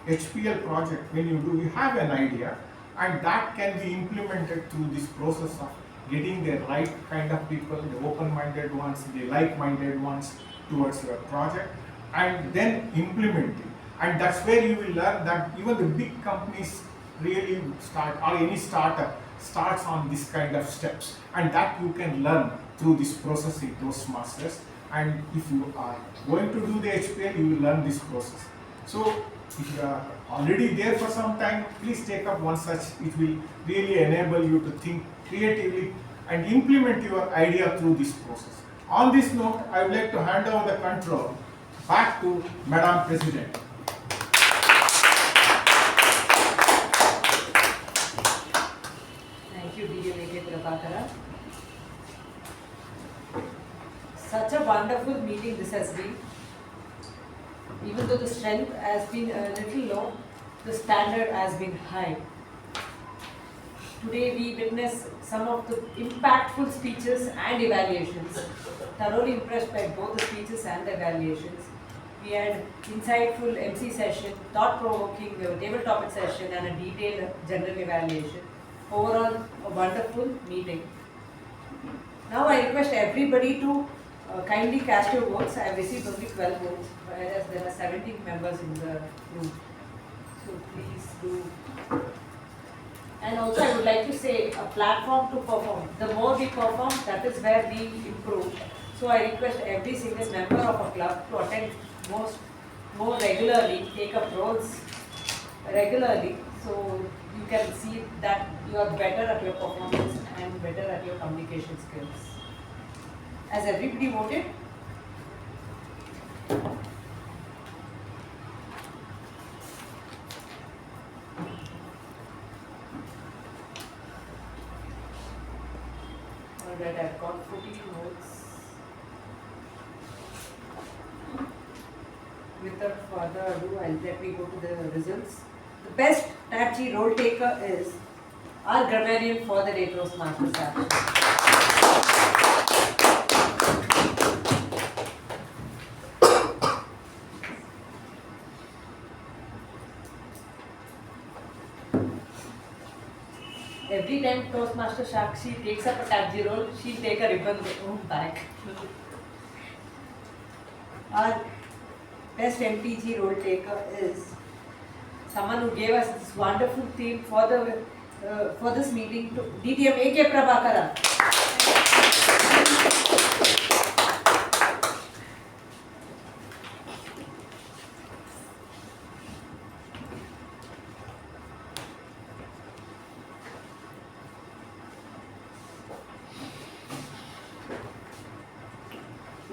Speaker 7: HPL project, when you have an idea, and that can be implemented through this process of getting the right kind of people, the open-minded ones, the like-minded ones towards your project, and then implementing. And that's where you will learn that even the big companies really start, or any startup starts on this kind of steps, and that you can learn through this process in Toastmasters. And if you are going to do the HPL, you will learn this process. So if you are already there for some time, please take up one such. It will really enable you to think creatively and implement your idea through this process. On this note, I would like to hand over the control back to Madam President.
Speaker 1: Thank you, DMAK Prabhakara. Such a wonderful meeting this has been. Even though the strength has been a little low, the standard has been high. Today we witnessed some of the impactful speeches and evaluations. Thoroughly impressed by both the speeches and the evaluations. We had insightful MC session, thought-provoking table topic session, and a detailed general evaluation. Overall, a wonderful meeting. Now I request everybody to kindly cast your votes. I have received only 12 votes, whereas there are 17 members in the room. So please do. And also I would like to say a platform to perform. The more we perform, that is where we improve. So I request every single member of a club to attend more regularly, take up roles regularly, so you can see that you are better at your performance and better at your communication skills. Has everybody voted? Alright, I've got 14 notes. Without further ado, let me go to the results. The best TAPG role taker is our grammarian for the day, Toastmasters action. Every time Toastmaster Sakshi takes up a TAPG role, she'll take a ribbon home back. Our best MPG role taker is someone who gave us this wonderful theme for this meeting, DTM Prabhakara.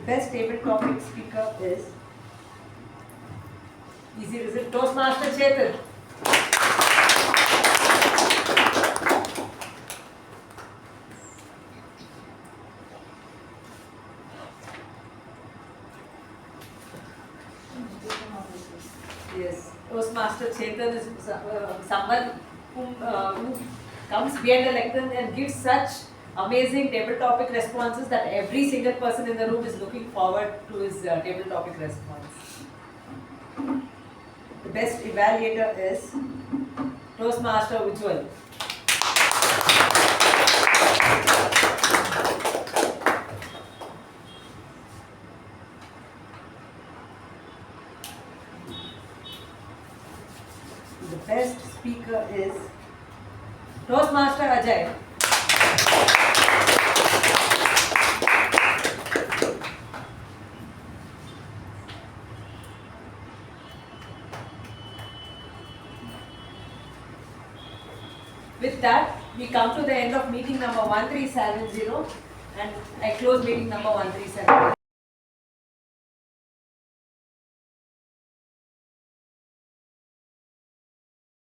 Speaker 1: Best table topic speaker is easy result, Toastmaster Chethan. Yes, Toastmaster Chethan is someone who comes behind the lectern and gives such amazing table topic responses that every single person in the room is looking forward to his table topic response. The best evaluator is Toastmaster Ujwal. The best speaker is Toastmaster Ajay. With that, we come to the end of meeting number 1370 and I close meeting number 137.